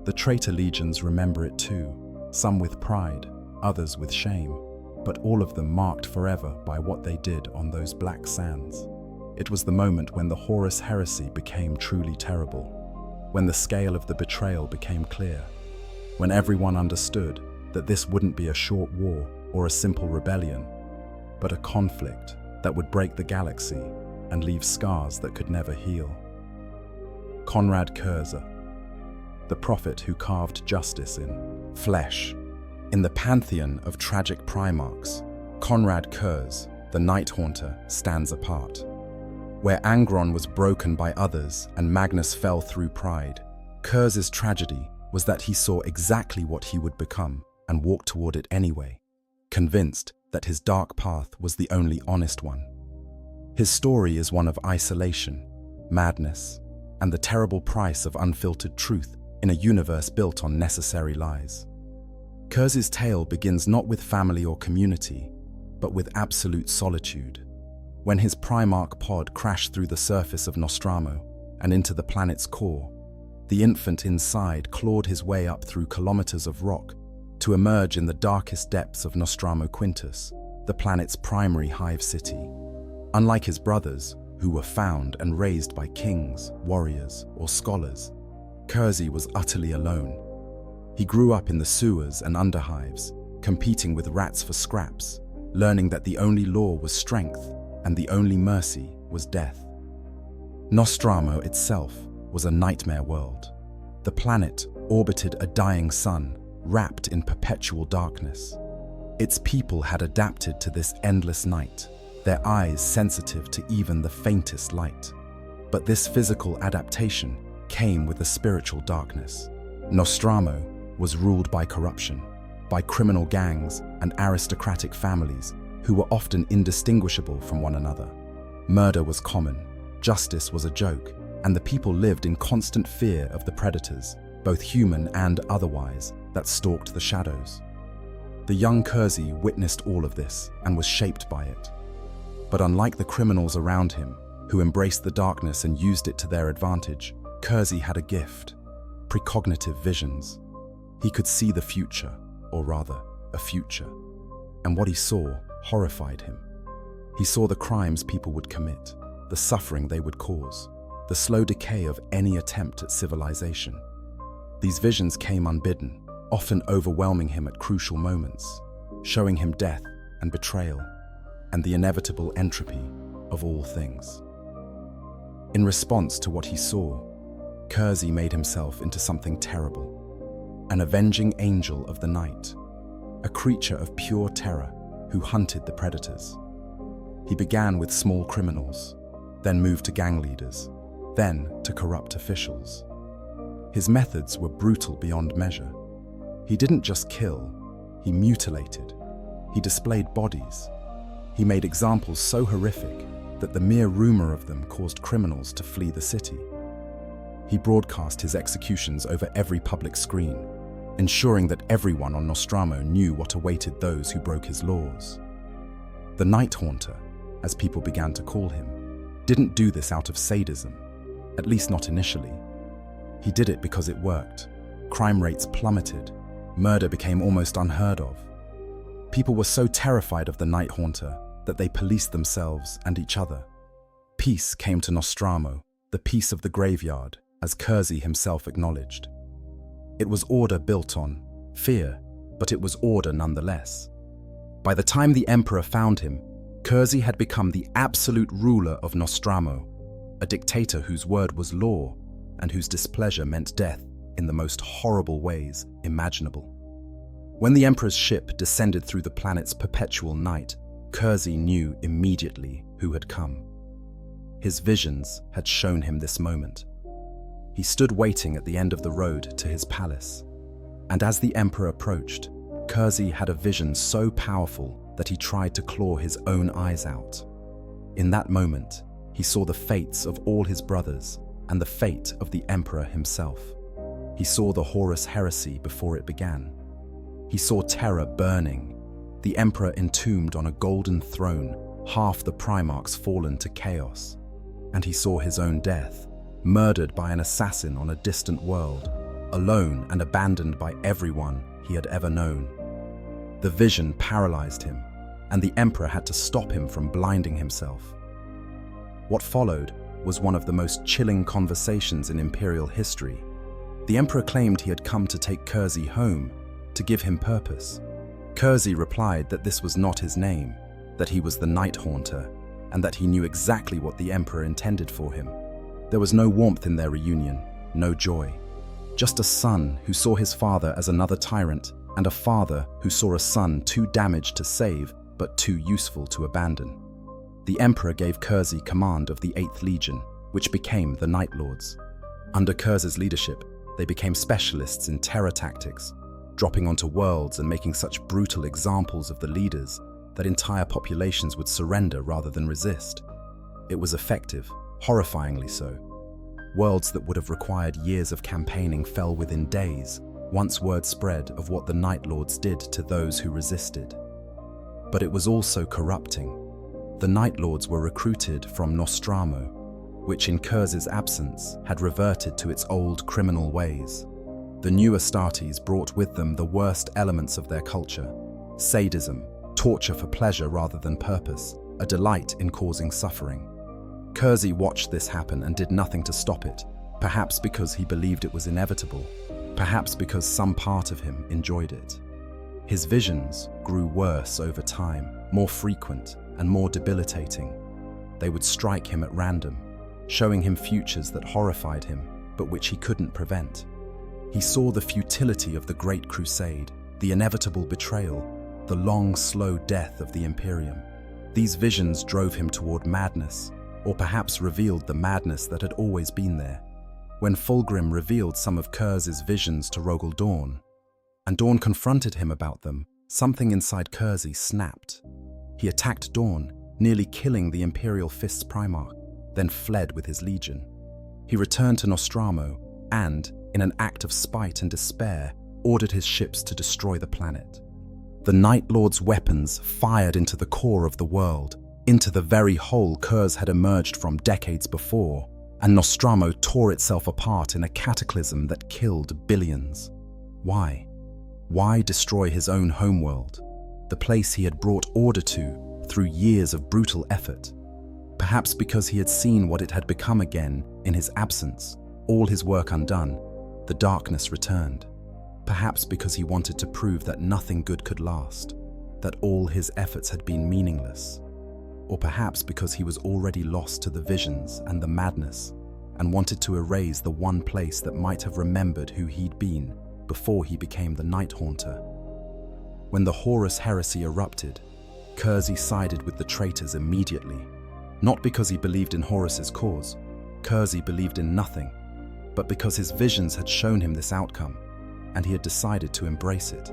The traitor legions remember it too, some with pride, others with shame, but all of them marked forever by what they did on those black sands. It was the moment when the Horus heresy became truly terrible, when the scale of the betrayal became clear. when everyone understood that this wouldn't be a short war or a simple rebellion, but a conflict that would break the galaxy and leave scars that could never heal. Konrad Curze, the prophet who carved justice in flesh. In the pantheon of tragic primarchs, Konrad Curze, the Night Haunter, stands apart. Where Angron was broken by others and Magnus fell through pride, Curze's tragedy was that he saw exactly what he would become and walked toward it anyway, convinced that his dark path was the only honest one. His story is one of isolation, madness, and the terrible price of unfiltered truth in a universe built on necessary lies. Curze's tale begins not with family or community, but with absolute solitude. When his Primarch pod crashed through the surface of Nostromo and into the planet's core, the infant inside clawed his way up through kilometers of rock to emerge in the darkest depths of Nostromo Quintus, the planet's primary hive city. Unlike his brothers, who were found and raised by kings, warriors, or scholars, Curze was utterly alone. He grew up in the sewers and underhives, competing with rats for scraps, learning that the only law was strength and the only mercy was death. Nostromo itself was a nightmare world. The planet orbited a dying sun, wrapped in perpetual darkness. Its people had adapted to this endless night, their eyes sensitive to even the faintest light. But this physical adaptation came with a spiritual darkness. Nostromo was ruled by corruption, by criminal gangs and aristocratic families who were often indistinguishable from one another. Murder was common, justice was a joke, and the people lived in constant fear of the predators, both human and otherwise, that stalked the shadows. The young Curze witnessed all of this and was shaped by it. But unlike the criminals around him, who embraced the darkness and used it to their advantage, Curze had a gift: precognitive visions. He could see the future, or rather, a future. And what he saw horrified him. He saw the crimes people would commit, the suffering they would cause, the slow decay of any attempt at civilization. These visions came unbidden, often overwhelming him at crucial moments, showing him death and betrayal, and the inevitable entropy of all things. In response to what he saw, Curze made himself into something terrible, an avenging angel of the night, a creature of pure terror who hunted the predators. He began with small criminals, then moved to gang leaders, then to corrupt officials. His methods were brutal beyond measure. He didn't just kill, he mutilated. He displayed bodies. He made examples so horrific that the mere rumor of them caused criminals to flee the city. He broadcast his executions over every public screen, ensuring that everyone on Nostromo knew what awaited those who broke his laws. The Night Haunter, as people began to call him, didn't do this out of sadism, at least not initially. He did it because it worked. Crime rates plummeted. Murder became almost unheard of. People were so terrified of the Night Haunter that they policed themselves and each other. Peace came to Nostromo, the peace of the graveyard, as Curze himself acknowledged. It was order built on fear, but it was order nonetheless. By the time the Emperor found him, Curze had become the absolute ruler of Nostromo, a dictator whose word was law and whose displeasure meant death in the most horrible ways imaginable. When the Emperor's ship descended through the planet's perpetual night, Curze knew immediately who had come. His visions had shown him this moment. He stood waiting at the end of the road to his palace, and as the Emperor approached, Curze had a vision so powerful that he tried to claw his own eyes out. In that moment, he saw the fates of all his brothers and the fate of the Emperor himself. He saw the Horus heresy before it began. He saw terror burning, the Emperor entombed on a golden throne, half the Primarchs fallen to chaos. And he saw his own death, murdered by an assassin on a distant world, alone and abandoned by everyone he had ever known. The vision paralyzed him, and the Emperor had to stop him from blinding himself. What followed was one of the most chilling conversations in Imperial history. The emperor claimed he had come to take Kurzi home, to give him purpose. Kurzi replied that this was not his name, that he was the Night Haunter, and that he knew exactly what the emperor intended for him. There was no warmth in their reunion, no joy. Just a son who saw his father as another tyrant, and a father who saw a son too damaged to save, but too useful to abandon. The emperor gave Kurzi command of the 8th Legion, which became the Night Lords. Under Kurzi's leadership, they became specialists in terror tactics, dropping onto worlds and making such brutal examples of the leaders that entire populations would surrender rather than resist. It was effective, horrifyingly so. Worlds that would have required years of campaigning fell within days, once word spread of what the Night Lords did to those who resisted. But it was also corrupting. The Night Lords were recruited from Nostramo, which in Kurzi's absence had reverted to its old criminal ways. The new Astartes brought with them the worst elements of their culture: sadism, torture for pleasure rather than purpose, a delight in causing suffering. Kurzi watched this happen and did nothing to stop it, perhaps because he believed it was inevitable, perhaps because some part of him enjoyed it. His visions grew worse over time, more frequent and more debilitating. They would strike him at random, showing him futures that horrified him, but which he couldn't prevent. He saw the futility of the Great Crusade, the inevitable betrayal, the long, slow death of the Imperium. These visions drove him toward madness, or perhaps revealed the madness that had always been there. When Fulgrim revealed some of Kurzi's visions to Rogel Dawn, and Dawn confronted him about them, something inside Kurzi snapped. He attacked Dawn, nearly killing the Imperial Fist's Primarch, then fled with his legion. He returned to Nostramo and, in an act of spite and despair, ordered his ships to destroy the planet. The Night Lord's weapons fired into the core of the world, into the very hole Kurz had emerged from decades before, and Nostramo tore itself apart in a cataclysm that killed billions. Why? Why destroy his own homeworld, the place he had brought order to through years of brutal effort? Perhaps because he had seen what it had become again in his absence, all his work undone, the darkness returned. Perhaps because he wanted to prove that nothing good could last, that all his efforts had been meaningless. Or perhaps because he was already lost to the visions and the madness, and wanted to erase the one place that might have remembered who he'd been before he became the Night Haunter. When the Horus heresy erupted, Kurzi sided with the traitors immediately. Not because he believed in Horus's cause, Kurzi believed in nothing, but because his visions had shown him this outcome, and he had decided to embrace it.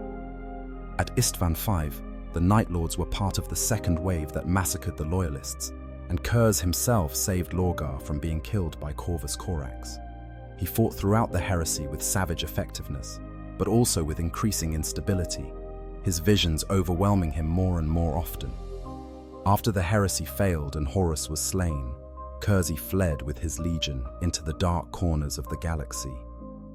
At Istvan V, the Night Lords were part of the second wave that massacred the Loyalists, and Kurz himself saved Lorgar from being killed by Corvus Corax. He fought throughout the heresy with savage effectiveness, but also with increasing instability, his visions overwhelming him more and more often. After the heresy failed and Horus was slain, Kurzi fled with his legion into the dark corners of the galaxy.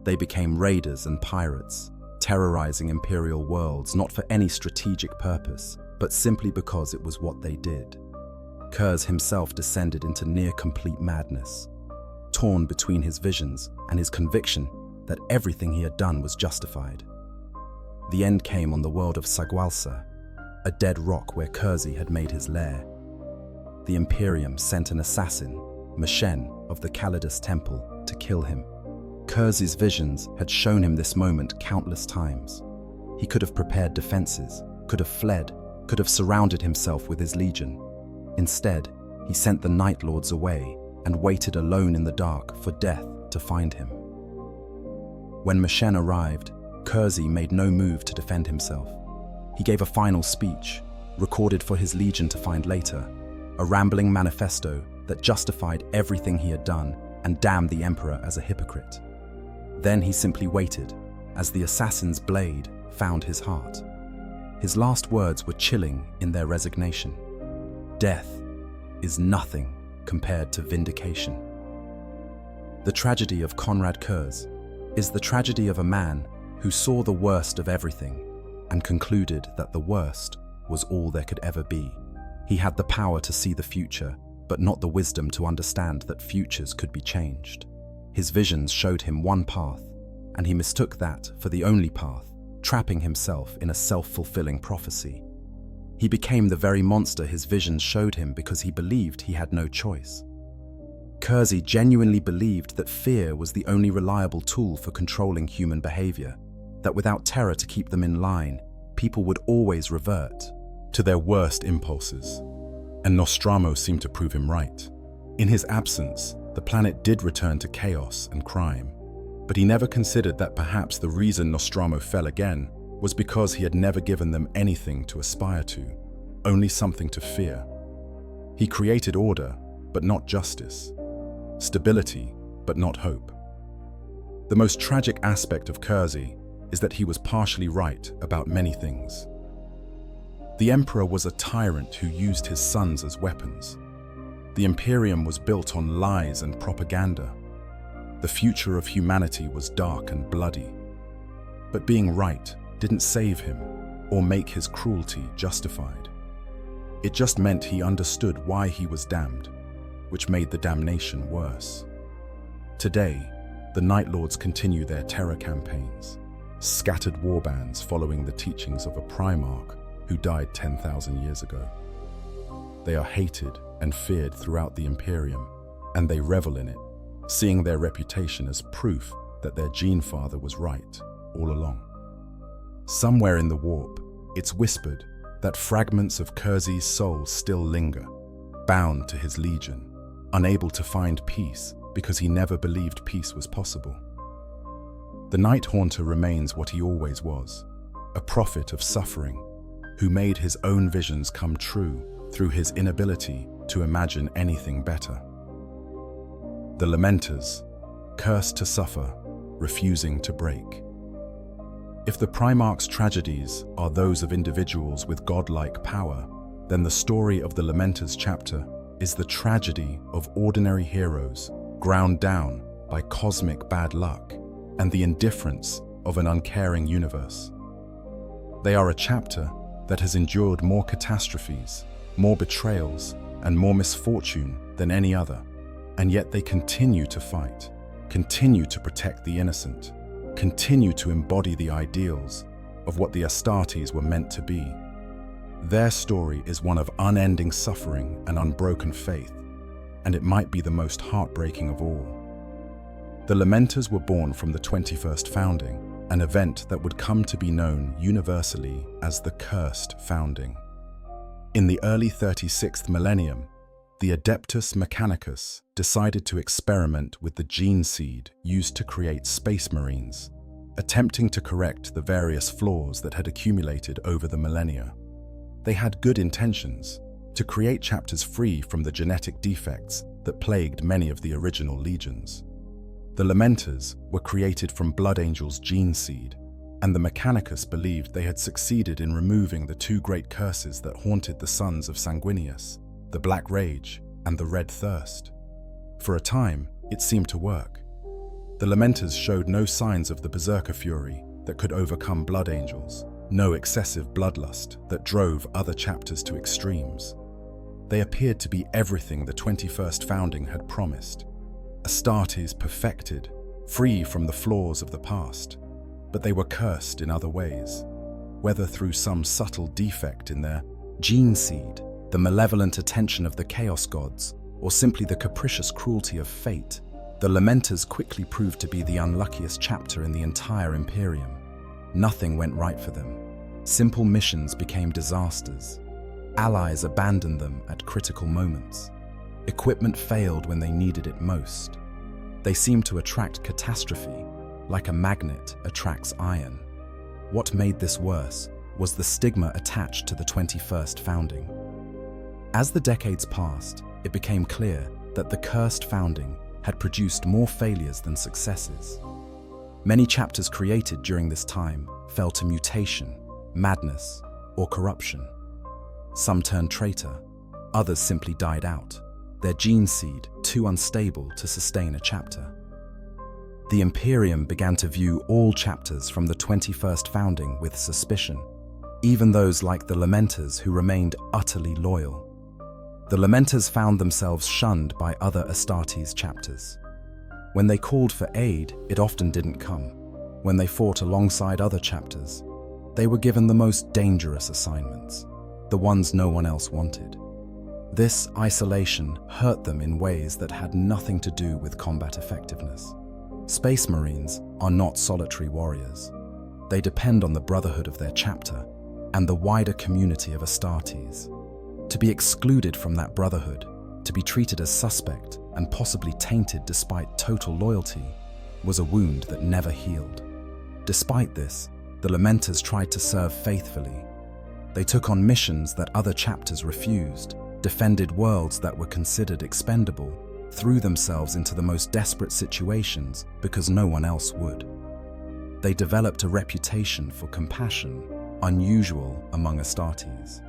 They became raiders and pirates, terrorizing imperial worlds not for any strategic purpose, but simply because it was what they did. Kurz himself descended into near-complete madness, torn between his visions and his conviction that everything he had done was justified. The end came on the world of Sagwalsa, a dead rock where Kurzi had made his lair. The Imperium sent an assassin, Meshen of the Calidus Temple, to kill him. Kurzi's visions had shown him this moment countless times. He could have prepared defenses, could have fled, could have surrounded himself with his legion. Instead, he sent the Night Lords away and waited alone in the dark for death to find him. When Meshen arrived, Kurzi made no move to defend himself. He gave a final speech, recorded for his legion to find later, a rambling manifesto that justified everything he had done and damned the Emperor as a hypocrite. Then he simply waited, as the assassin's blade found his heart. His last words were chilling in their resignation. Death is nothing compared to vindication. The tragedy of Konrad Kurz is the tragedy of a man who saw the worst of everything and concluded that the worst was all there could ever be. He had the power to see the future, but not the wisdom to understand that futures could be changed. His visions showed him one path, and he mistook that for the only path, trapping himself in a self-fulfilling prophecy. He became the very monster his visions showed him because he believed he had no choice. Kersey genuinely believed that fear was the only reliable tool for controlling human behavior, that without terror to keep them in line, people would always revert to their worst impulses. And Nostromo seemed to prove him right. In his absence, the planet did return to chaos and crime, but he never considered that perhaps the reason Nostromo fell again was because he had never given them anything to aspire to, only something to fear. He created order, but not justice, stability, but not hope. The most tragic aspect of Kersey is that he was partially right about many things. The Emperor was a tyrant who used his sons as weapons. The Imperium was built on lies and propaganda. The future of humanity was dark and bloody. But being right didn't save him or make his cruelty justified. It just meant he understood why he was damned, which made the damnation worse. Today, the Night Lords continue their terror campaigns, scattered warbands following the teachings of a Primarch who died 10,000 years ago. They are hated and feared throughout the Imperium, and they revel in it, seeing their reputation as proof that their gene father was right all along. Somewhere in the warp, it's whispered that fragments of Kersey's soul still linger, bound to his legion, unable to find peace because he never believed peace was possible. The Night Haunter remains what he always was, a prophet of suffering, who made his own visions come true through his inability to imagine anything better. The Lamenters, cursed to suffer, refusing to break. If the Primarch's tragedies are those of individuals with godlike power, then the story of the Lamenters chapter is the tragedy of ordinary heroes ground down by cosmic bad luck and the indifference of an uncaring universe. They are a chapter that has endured more catastrophes, more betrayals, and more misfortune than any other, and yet they continue to fight, continue to protect the innocent, continue to embody the ideals of what the Astartes were meant to be. Their story is one of unending suffering and unbroken faith, and it might be the most heartbreaking of all. The Lamenters were born from the 21st Founding, an event that would come to be known universally as the Cursed Founding. In the early 36th millennium, the Adeptus Mechanicus decided to experiment with the gene seed used to create space marines, attempting to correct the various flaws that had accumulated over the millennia. They had good intentions, to create chapters free from the genetic defects that plagued many of the original legions. The Lamenters were created from Blood Angel's gene seed, and the Mechanicus believed they had succeeded in removing the two great curses that haunted the sons of Sanguinius, the Black Rage and the Red Thirst. For a time, it seemed to work. The Lamenters showed no signs of the berserker fury that could overcome Blood Angels, no excessive bloodlust that drove other chapters to extremes. They appeared to be everything the 21st Founding had promised. Astartes perfected, free from the flaws of the past, but they were cursed in other ways, whether through some subtle defect in their gene seed, the malevolent attention of the Chaos Gods, or simply the capricious cruelty of fate. The Lamenters quickly proved to be the unluckiest chapter in the entire Imperium. Nothing went right for them. Simple missions became disasters. Allies abandoned them at critical moments. Equipment failed when they needed it most. They seemed to attract catastrophe, like a magnet attracts iron. What made this worse was the stigma attached to the 21st Founding. As the decades passed, it became clear that the Cursed Founding had produced more failures than successes. Many chapters created during this time fell to mutation, madness, or corruption. Some turned traitor, others simply died out, their gene seed too unstable to sustain a chapter. The Imperium began to view all chapters from the 21st Founding with suspicion, even those like the Lamenters who remained utterly loyal. The Lamenters found themselves shunned by other Astartes chapters. When they called for aid, it often didn't come. When they fought alongside other chapters, they were given the most dangerous assignments, the ones no one else wanted. This isolation hurt them in ways that had nothing to do with combat effectiveness. Space Marines are not solitary warriors. They depend on the brotherhood of their chapter and the wider community of Astartes. To be excluded from that brotherhood, to be treated as suspect and possibly tainted despite total loyalty, was a wound that never healed. Despite this, the Lamenters tried to serve faithfully. They took on missions that other chapters refused, defended worlds that were considered expendable, threw themselves into the most desperate situations because no one else would. They developed a reputation for compassion, unusual among Astartes,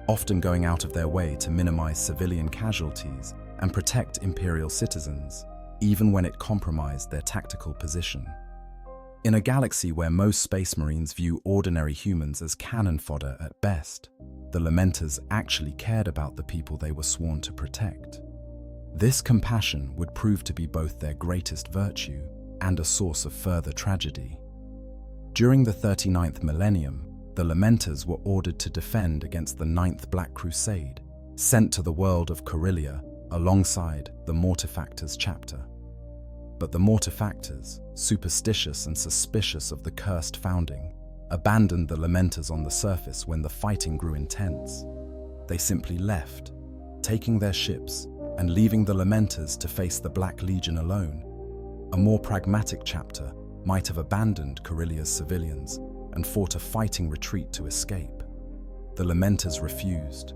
often going out of their way to minimize civilian casualties and protect Imperial citizens, even when it compromised their tactical position. In a galaxy where most Space Marines view ordinary humans as cannon fodder at best, the Lamenters actually cared about the people they were sworn to protect. This compassion would prove to be both their greatest virtue and a source of further tragedy. During the 39th Millennium, the Lamenters were ordered to defend against the 9th Black Crusade, sent to the world of Corellia alongside the Mortifactors chapter. But the Mortifactors, superstitious and suspicious of the cursed founding, abandoned the Lamenters on the surface when the fighting grew intense. They simply left, taking their ships and leaving the Lamenters to face the Black Legion alone. A more pragmatic chapter might have abandoned Corellia's civilians and fought a fighting retreat to escape. The Lamenters refused.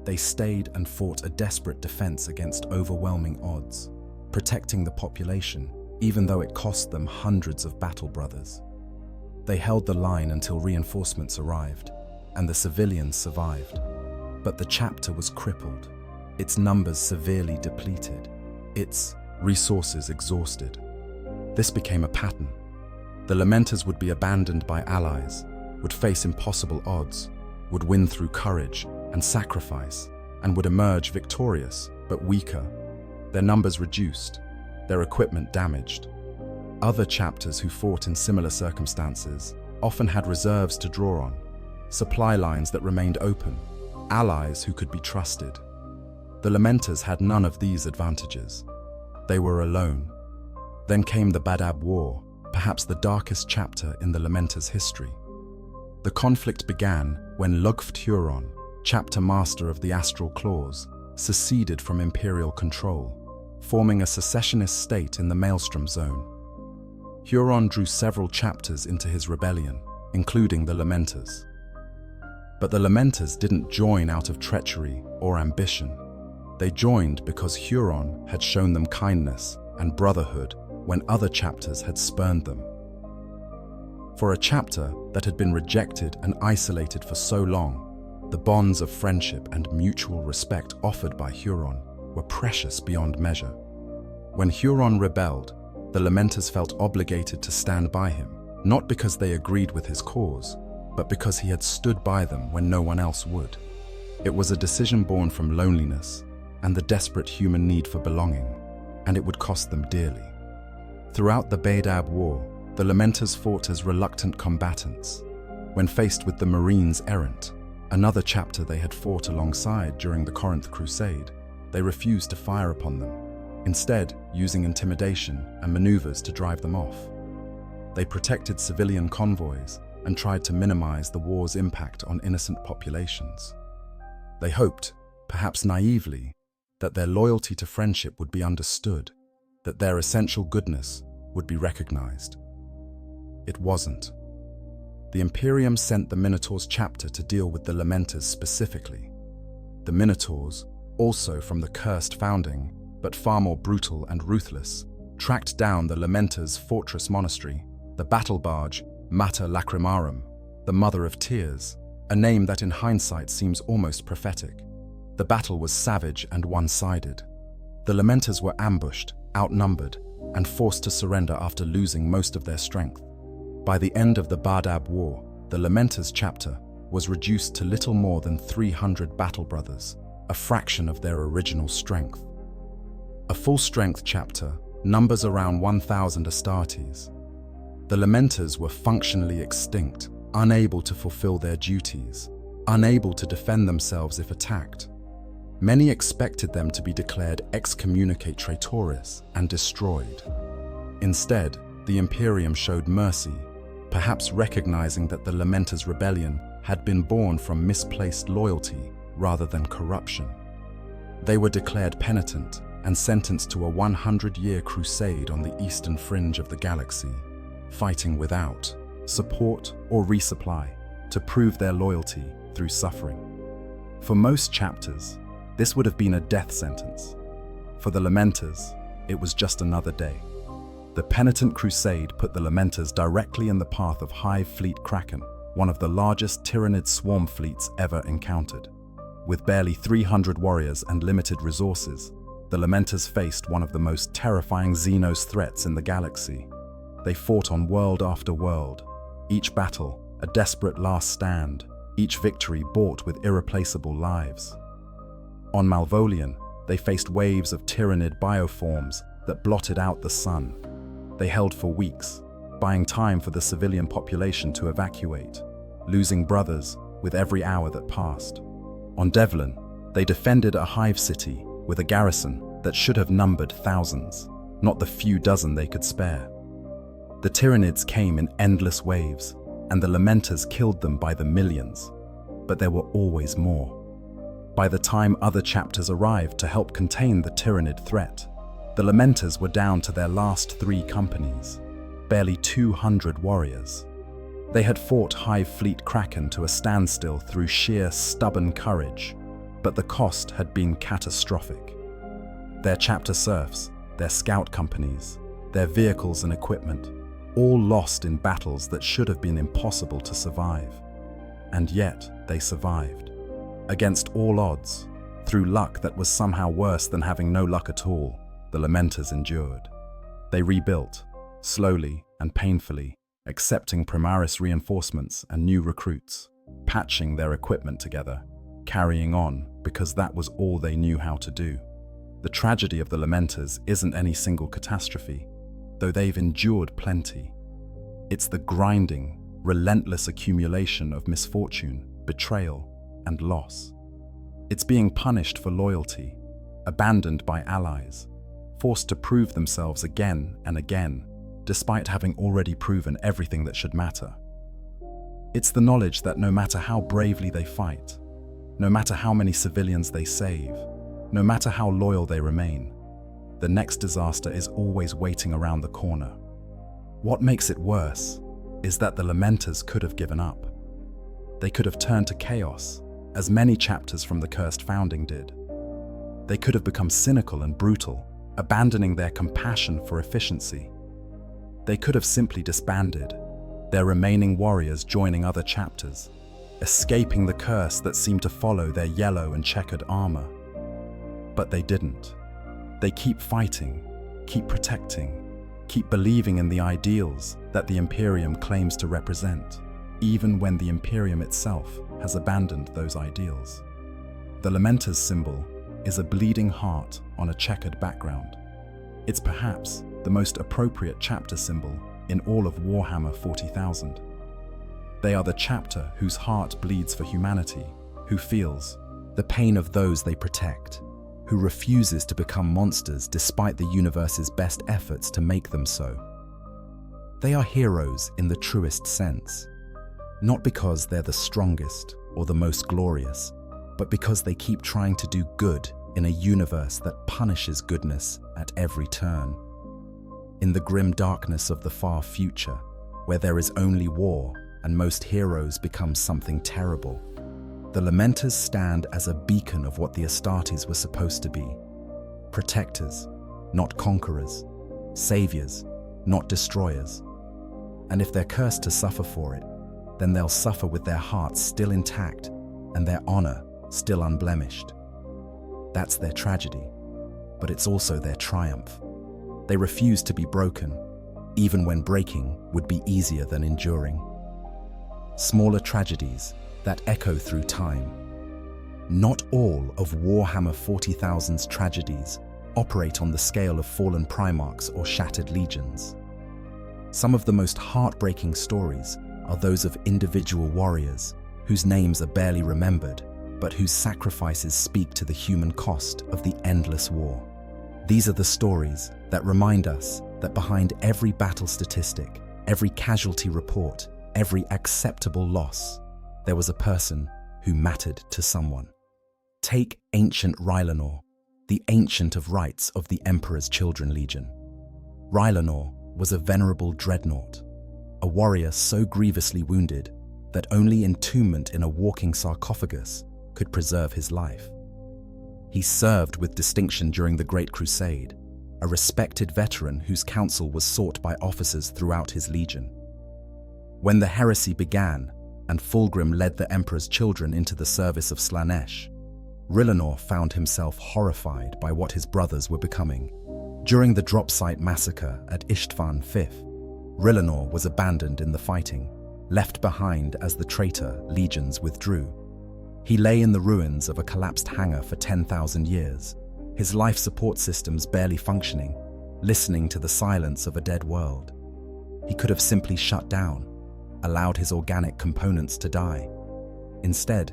They stayed and fought a desperate defense against overwhelming odds, protecting the population even though it cost them hundreds of battle brothers. They held the line until reinforcements arrived, and the civilians survived. But the chapter was crippled, its numbers severely depleted, its resources exhausted. This became a pattern. The Lamenters would be abandoned by allies, would face impossible odds, would win through courage and sacrifice, and would emerge victorious, but weaker. Their numbers reduced, their equipment damaged. Other chapters who fought in similar circumstances often had reserves to draw on, supply lines that remained open, allies who could be trusted. The Lamenters had none of these advantages. They were alone. Then came the Badab War, perhaps the darkest chapter in the Lamenters' history. The conflict began when Lugft-Huron, chapter master of the Astral Claws, seceded from Imperial control, forming a secessionist state in the Maelstrom Zone. Huron drew several chapters into his rebellion, including the Lamenters. But the Lamenters didn't join out of treachery or ambition. They joined because Huron had shown them kindness and brotherhood when other chapters had spurned them. For a chapter that had been rejected and isolated for so long, the bonds of friendship and mutual respect offered by Huron were precious beyond measure. When Huron rebelled, the Lamenters felt obligated to stand by him, not because they agreed with his cause, but because he had stood by them when no one else would. It was a decision born from loneliness and the desperate human need for belonging, and it would cost them dearly. Throughout the Badab War, the Lamenters fought as reluctant combatants. When faced with the Marines Errant, another chapter they had fought alongside during the Corinth Crusade, they refused to fire upon them, instead using intimidation and maneuvers to drive them off. They protected civilian convoys and tried to minimize the war's impact on innocent populations. They hoped, perhaps naively, that their loyalty to friendship would be understood, that their essential goodness would be recognized. It wasn't. The Imperium sent the Minotaurs chapter to deal with the Lamenters specifically. The Minotaurs, also from the cursed founding, but far more brutal and ruthless, tracked down the Lamenters' fortress monastery, the battle barge Mater Lacrimarum, the Mother of Tears, a name that in hindsight seems almost prophetic. The battle was savage and one-sided. The Lamenters were ambushed, outnumbered, and forced to surrender after losing most of their strength. By the end of the Badab War, the Lamenters chapter was reduced to little more than 300 battle brothers, a fraction of their original strength. A full-strength chapter numbers around 1,000 Astartes. The Lamenters were functionally extinct, unable to fulfill their duties, unable to defend themselves if attacked. Many expected them to be declared excommunicate traitoris and destroyed. Instead, the Imperium showed mercy, perhaps recognizing that the Lamenters' rebellion had been born from misplaced loyalty rather than corruption. They were declared penitent and sentenced to a 100-year crusade on the eastern fringe of the galaxy, fighting without support or resupply to prove their loyalty through suffering. For most chapters, this would have been a death sentence. For the Lamenters, it was just another day. The penitent crusade put the Lamenters directly in the path of Hive Fleet Kraken, one of the largest Tyranid swarm fleets ever encountered. With barely 300 warriors and limited resources, the Lamenters faced one of the most terrifying Xenos threats in the galaxy. They fought on world after world, each battle a desperate last stand, each victory bought with irreplaceable lives. On Malvolian, they faced waves of Tyranid bioforms that blotted out the sun. They held for weeks, buying time for the civilian population to evacuate, losing brothers with every hour that passed. On Devlin, they defended a hive city with a garrison that should have numbered thousands, not the few dozen they could spare. The Tyranids came in endless waves, and the Lamenters killed them by the millions, but there were always more. By the time other chapters arrived to help contain the Tyranid threat, the Lamenters were down to their last 3 companies, barely 200 warriors. They had fought Hive Fleet Kraken to a standstill through sheer stubborn courage, but the cost had been catastrophic. Their chapter serfs, their scout companies, their vehicles and equipment, all lost in battles that should have been impossible to survive. And yet they survived. Against all odds, through luck that was somehow worse than having no luck at all, the Lamenters endured. They rebuilt, slowly and painfully, accepting Primaris reinforcements and new recruits, patching their equipment together, carrying on because that was all they knew how to do. The tragedy of the Lamenters isn't any single catastrophe, though they've endured plenty. It's the grinding, relentless accumulation of misfortune, betrayal, and loss. It's being punished for loyalty, abandoned by allies, forced to prove themselves again and again, despite having already proven everything that should matter. It's the knowledge that no matter how bravely they fight, no matter how many civilians they save, no matter how loyal they remain, the next disaster is always waiting around the corner. What makes it worse is that the Lamenters could have given up. They could have turned to chaos, as many chapters from the Cursed Founding did. They could have become cynical and brutal, abandoning their compassion for efficiency. They could have simply disbanded, their remaining warriors joining other chapters, escaping the curse that seemed to follow their yellow and checkered armor. But they didn't. They keep fighting, keep protecting, keep believing in the ideals that the Imperium claims to represent, even when the Imperium itself has abandoned those ideals. The Lamenter's symbol is a bleeding heart on a checkered background. It's perhaps the most appropriate chapter symbol in all of Warhammer 40,000. They are the chapter whose heart bleeds for humanity, who feels the pain of those they protect, who refuses to become monsters despite the universe's best efforts to make them so. They are heroes in the truest sense, not because they're the strongest or the most glorious, but because they keep trying to do good in a universe that punishes goodness at every turn. In the grim darkness of the far future, where there is only war and most heroes become something terrible, the Lamenters stand as a beacon of what the Astartes were supposed to be. Protectors, not conquerors. Saviors, not destroyers. And if they're cursed to suffer for it, then they'll suffer with their hearts still intact and their honor still unblemished. That's their tragedy, but it's also their triumph. They refuse to be broken, even when breaking would be easier than enduring. Smaller tragedies that echo through time. Not all of Warhammer 40,000's tragedies operate on the scale of fallen Primarchs or shattered legions. Some of the most heartbreaking stories are those of individual warriors whose names are barely remembered, but whose sacrifices speak to the human cost of the endless war. These are the stories that remind us that behind every battle statistic, every casualty report, every acceptable loss, there was a person who mattered to someone. Take ancient Rylanor, the ancient of rights of the Emperor's Children Legion. Rylanor was a venerable dreadnought, a warrior so grievously wounded that only entombment in a walking sarcophagus could preserve his life. He served with distinction during the Great Crusade, a respected veteran whose counsel was sought by officers throughout his legion. When the heresy began and Fulgrim led the Emperor's children into the service of Slaanesh, Rylanor found himself horrified by what his brothers were becoming. During the drop site massacre at Ishtvan V, Rylanor was abandoned in the fighting, left behind as the traitor legions withdrew. He lay in the ruins of a collapsed hangar for 10,000 years, his life support systems barely functioning, listening to the silence of a dead world. He could have simply shut down, allowed his organic components to die. Instead,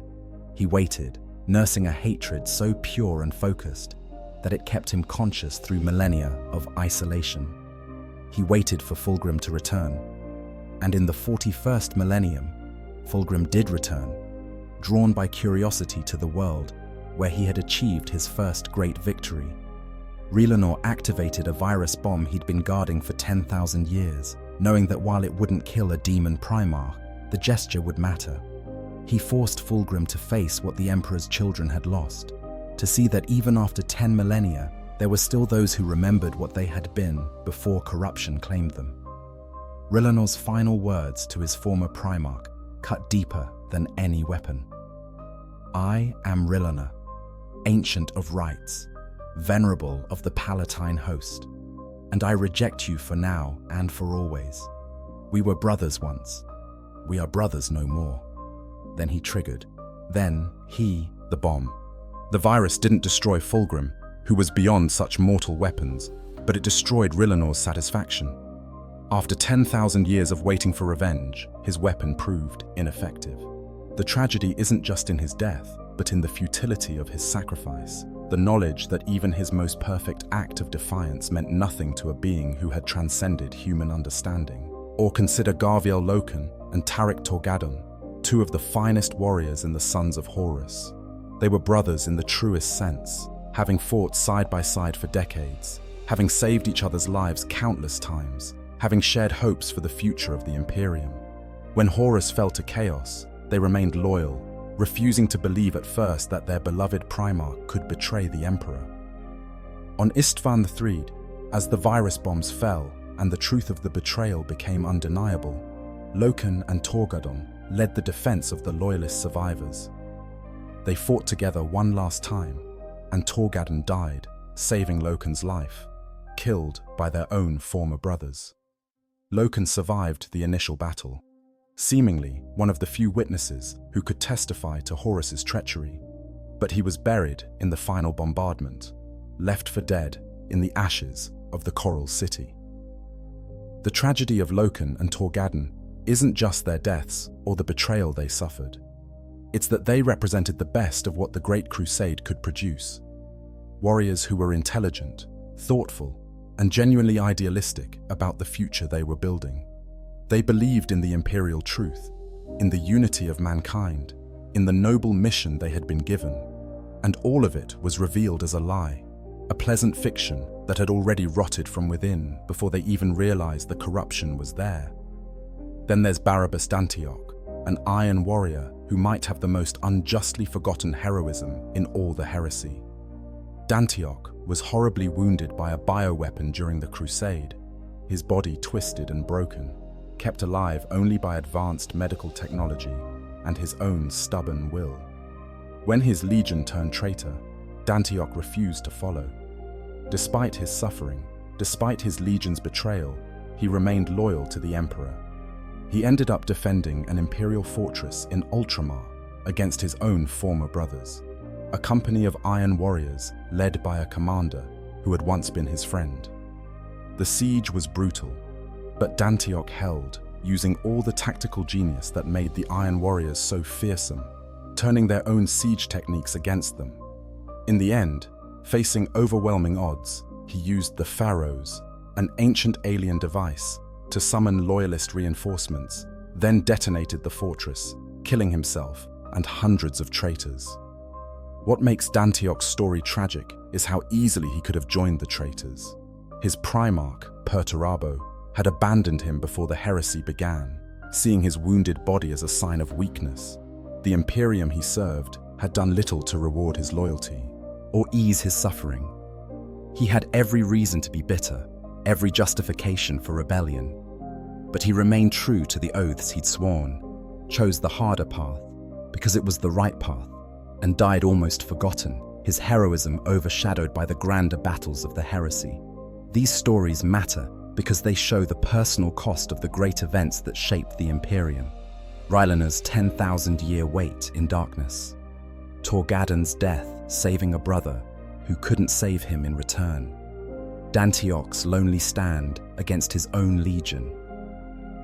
he waited, nursing a hatred so pure and focused that it kept him conscious through millennia of isolation. He waited for Fulgrim to return, and in the 41st millennium, Fulgrim did return, drawn by curiosity to the world where he had achieved his first great victory. Rylanor activated a virus bomb he'd been guarding for 10,000 years, knowing that while it wouldn't kill a demon Primarch, the gesture would matter. He forced Fulgrim to face what the Emperor's children had lost, to see that even after 10 millennia, there were still those who remembered what they had been before corruption claimed them. Rylanor's final words to his former Primarch cut deeper than any weapon. I am Rylanor, ancient of rights, venerable of the Palatine host, and I reject you for now and for always. We were brothers once. We are brothers no more. Then he triggered. Then the bomb. The virus didn't destroy Fulgrim, who was beyond such mortal weapons, but it destroyed Rylanor's satisfaction. After 10,000 years of waiting for revenge, his weapon proved ineffective. The tragedy isn't just in his death, but in the futility of his sacrifice, the knowledge that even his most perfect act of defiance meant nothing to a being who had transcended human understanding. Or consider Garviel Loken and Tarik Torgadon, two of the finest warriors in the Sons of Horus. They were brothers in the truest sense, having fought side by side for decades, having saved each other's lives countless times, having shared hopes for the future of the Imperium. When Horus fell to chaos, they remained loyal, refusing to believe at first that their beloved Primarch could betray the Emperor. On Istvan III, as the virus bombs fell and the truth of the betrayal became undeniable, Loken and Torgadon led the defense of the loyalist survivors. They fought together one last time, and Torgadon died, saving Loken's life, killed by their own former brothers. Loken survived the initial battle, seemingly one of the few witnesses who could testify to Horus's treachery, but he was buried in the final bombardment, left for dead in the ashes of the Coral City. The tragedy of Loken and Torgadon isn't just their deaths or the betrayal they suffered. It's that they represented the best of what the Great Crusade could produce. Warriors who were intelligent, thoughtful, and genuinely idealistic about the future they were building. They believed in the imperial truth, in the unity of mankind, in the noble mission they had been given, and all of it was revealed as a lie, a pleasant fiction that had already rotted from within before they even realized the corruption was there. Then there's Barabbas Dantiok, an iron warrior who might have the most unjustly forgotten heroism in all the heresy. Dantiok was horribly wounded by a bioweapon during the Crusade, his body twisted and broken, kept alive only by advanced medical technology and his own stubborn will. When his legion turned traitor, Dantiok refused to follow. Despite his suffering, despite his legion's betrayal, he remained loyal to the Emperor. He ended up defending an imperial fortress in Ultramar against his own former brothers, a company of iron warriors led by a commander who had once been his friend. The siege was brutal. But Dantiok held, using all the tactical genius that made the Iron Warriors so fearsome, turning their own siege techniques against them. In the end, facing overwhelming odds, he used the Pharaohs, an ancient alien device, to summon loyalist reinforcements, then detonated the fortress, killing himself and hundreds of traitors. What makes Dantiok's story tragic is how easily he could have joined the traitors. His Primarch, Perturabo, had abandoned him before the heresy began, seeing his wounded body as a sign of weakness. The Imperium he served had done little to reward his loyalty or ease his suffering. He had every reason to be bitter, every justification for rebellion. But he remained true to the oaths he'd sworn, chose the harder path because it was the right path, and died almost forgotten, his heroism overshadowed by the grander battles of the heresy. These stories matter because they show the personal cost of the great events that shaped the Imperium. Rylanner's 10,000-year wait in darkness, Torgadon's death saving a brother who couldn't save him in return, Dantiok's lonely stand against his own legion.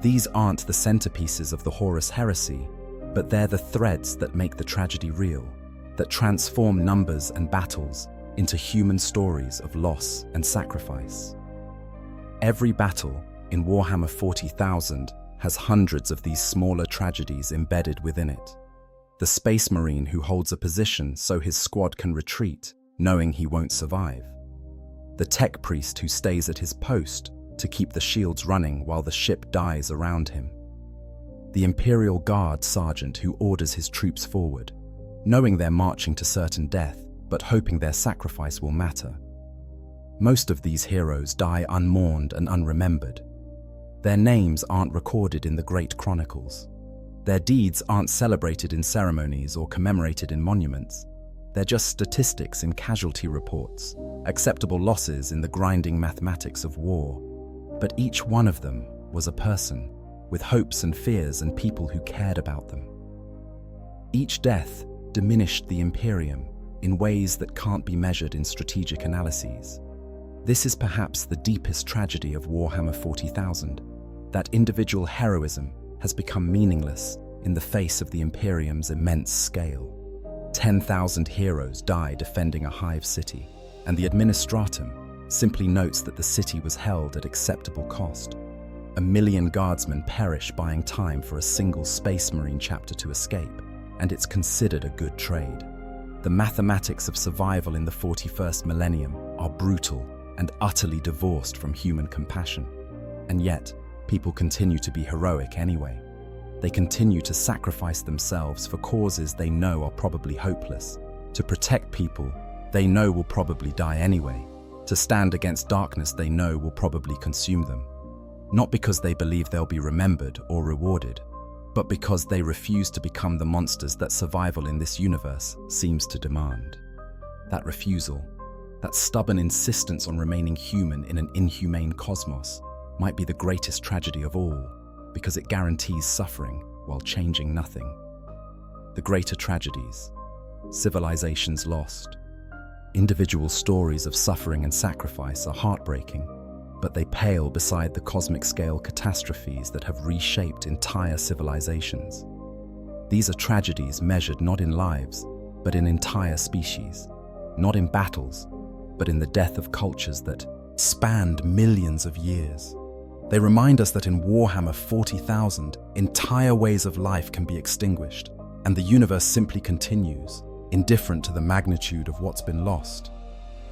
These aren't the centerpieces of the Horus heresy, but they're the threads that make the tragedy real, that transform numbers and battles into human stories of loss and sacrifice. Every battle in Warhammer 40,000 has hundreds of these smaller tragedies embedded within it. The Space Marine who holds a position so his squad can retreat, knowing he won't survive. The Tech Priest who stays at his post to keep the shields running while the ship dies around him. The Imperial Guard Sergeant who orders his troops forward, knowing they're marching to certain death, but hoping their sacrifice will matter. Most of these heroes die unmourned and unremembered. Their names aren't recorded in the great chronicles. Their deeds aren't celebrated in ceremonies or commemorated in monuments. They're just statistics in casualty reports, acceptable losses in the grinding mathematics of war. But each one of them was a person, with hopes and fears and people who cared about them. Each death diminished the Imperium in ways that can't be measured in strategic analyses. This is perhaps the deepest tragedy of Warhammer 40,000, that individual heroism has become meaningless in the face of the Imperium's immense scale. 10,000 heroes die defending a hive city, and the Administratum simply notes that the city was held at acceptable cost. 1 million guardsmen perish buying time for a single Space Marine chapter to escape, and it's considered a good trade. The mathematics of survival in the 41st millennium are brutal and utterly divorced from human compassion. And yet, people continue to be heroic anyway. They continue to sacrifice themselves for causes they know are probably hopeless, to protect people they know will probably die anyway, to stand against darkness they know will probably consume them. Not because they believe they'll be remembered or rewarded, but because they refuse to become the monsters that survival in this universe seems to demand. That refusal, that stubborn insistence on remaining human in an inhumane cosmos, might be the greatest tragedy of all, because it guarantees suffering while changing nothing. The greater tragedies, civilizations lost. Individual stories of suffering and sacrifice are heartbreaking, but they pale beside the cosmic-scale catastrophes that have reshaped entire civilizations. These are tragedies measured not in lives, but in entire species, not in battles, but in the death of cultures that spanned millions of years. They remind us that in Warhammer 40,000, entire ways of life can be extinguished, and the universe simply continues, indifferent to the magnitude of what's been lost.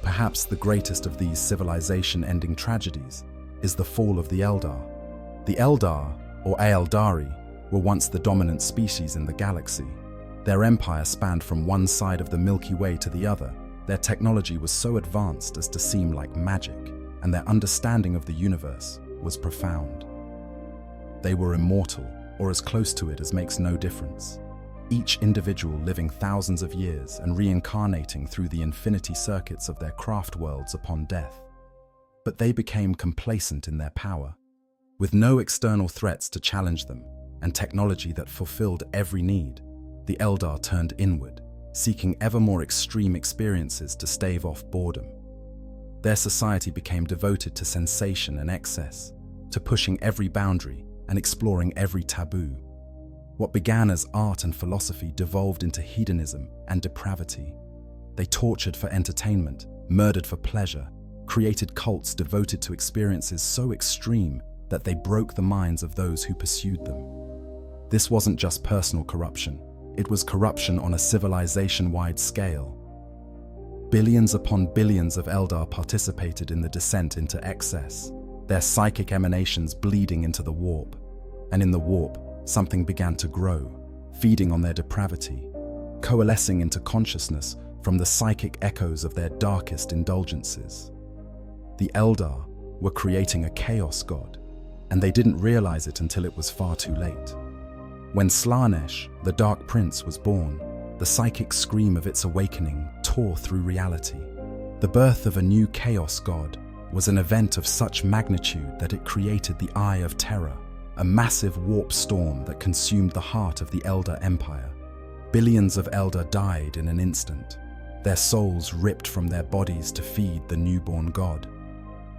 Perhaps the greatest of these civilization-ending tragedies is the fall of the Eldar. The Eldar, or Aeldari, were once the dominant species in the galaxy. Their empire spanned from one side of the Milky Way to the other. Their technology was so advanced as to seem like magic, and their understanding of the universe was profound. They were immortal, or as close to it as makes no difference. Each individual living thousands of years and reincarnating through the infinity circuits of their craft worlds upon death. But they became complacent in their power, with no external threats to challenge them and technology that fulfilled every need. The Eldar turned inward, seeking ever more extreme experiences to stave off boredom. Their society became devoted to sensation and excess, to pushing every boundary and exploring every taboo. What began as art and philosophy devolved into hedonism and depravity. They tortured for entertainment, murdered for pleasure, created cults devoted to experiences so extreme that they broke the minds of those who pursued them. This wasn't just personal corruption, it was corruption on a civilization-wide scale. Billions upon billions of Eldar participated in the descent into excess, their psychic emanations bleeding into the warp. And in the warp, something began to grow, feeding on their depravity, coalescing into consciousness from the psychic echoes of their darkest indulgences. The Eldar were creating a chaos god, and they didn't realize it until it was far too late. When Slaanesh, the Dark Prince, was born, the psychic scream of its awakening tore through reality. The birth of a new chaos god was an event of such magnitude that it created the Eye of Terror, a massive warp storm that consumed the heart of the Eldar Empire. Billions of Eldar died in an instant, their souls ripped from their bodies to feed the newborn god.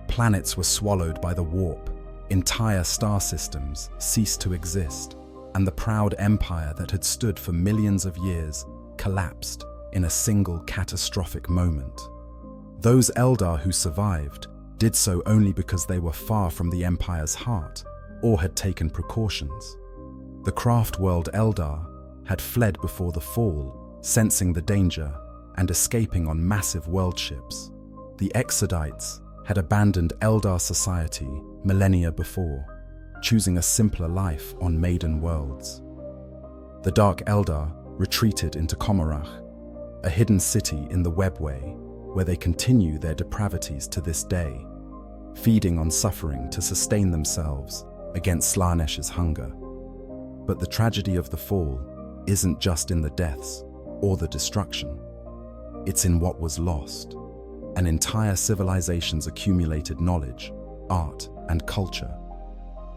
Planets were swallowed by the warp, entire star systems ceased to exist, and the proud empire that had stood for millions of years collapsed in a single catastrophic moment. Those Eldar who survived did so only because they were far from the empire's heart or had taken precautions. The craft world Eldar had fled before the fall, sensing the danger and escaping on massive world ships. The Exodites had abandoned Eldar society millennia before, choosing a simpler life on maiden worlds. The Dark Eldar retreated into Komarach, a hidden city in the Webway, where they continue their depravities to this day, feeding on suffering to sustain themselves against Slaanesh's hunger. But the tragedy of the fall isn't just in the deaths or the destruction. It's in what was lost. An entire civilization's accumulated knowledge, art, and culture.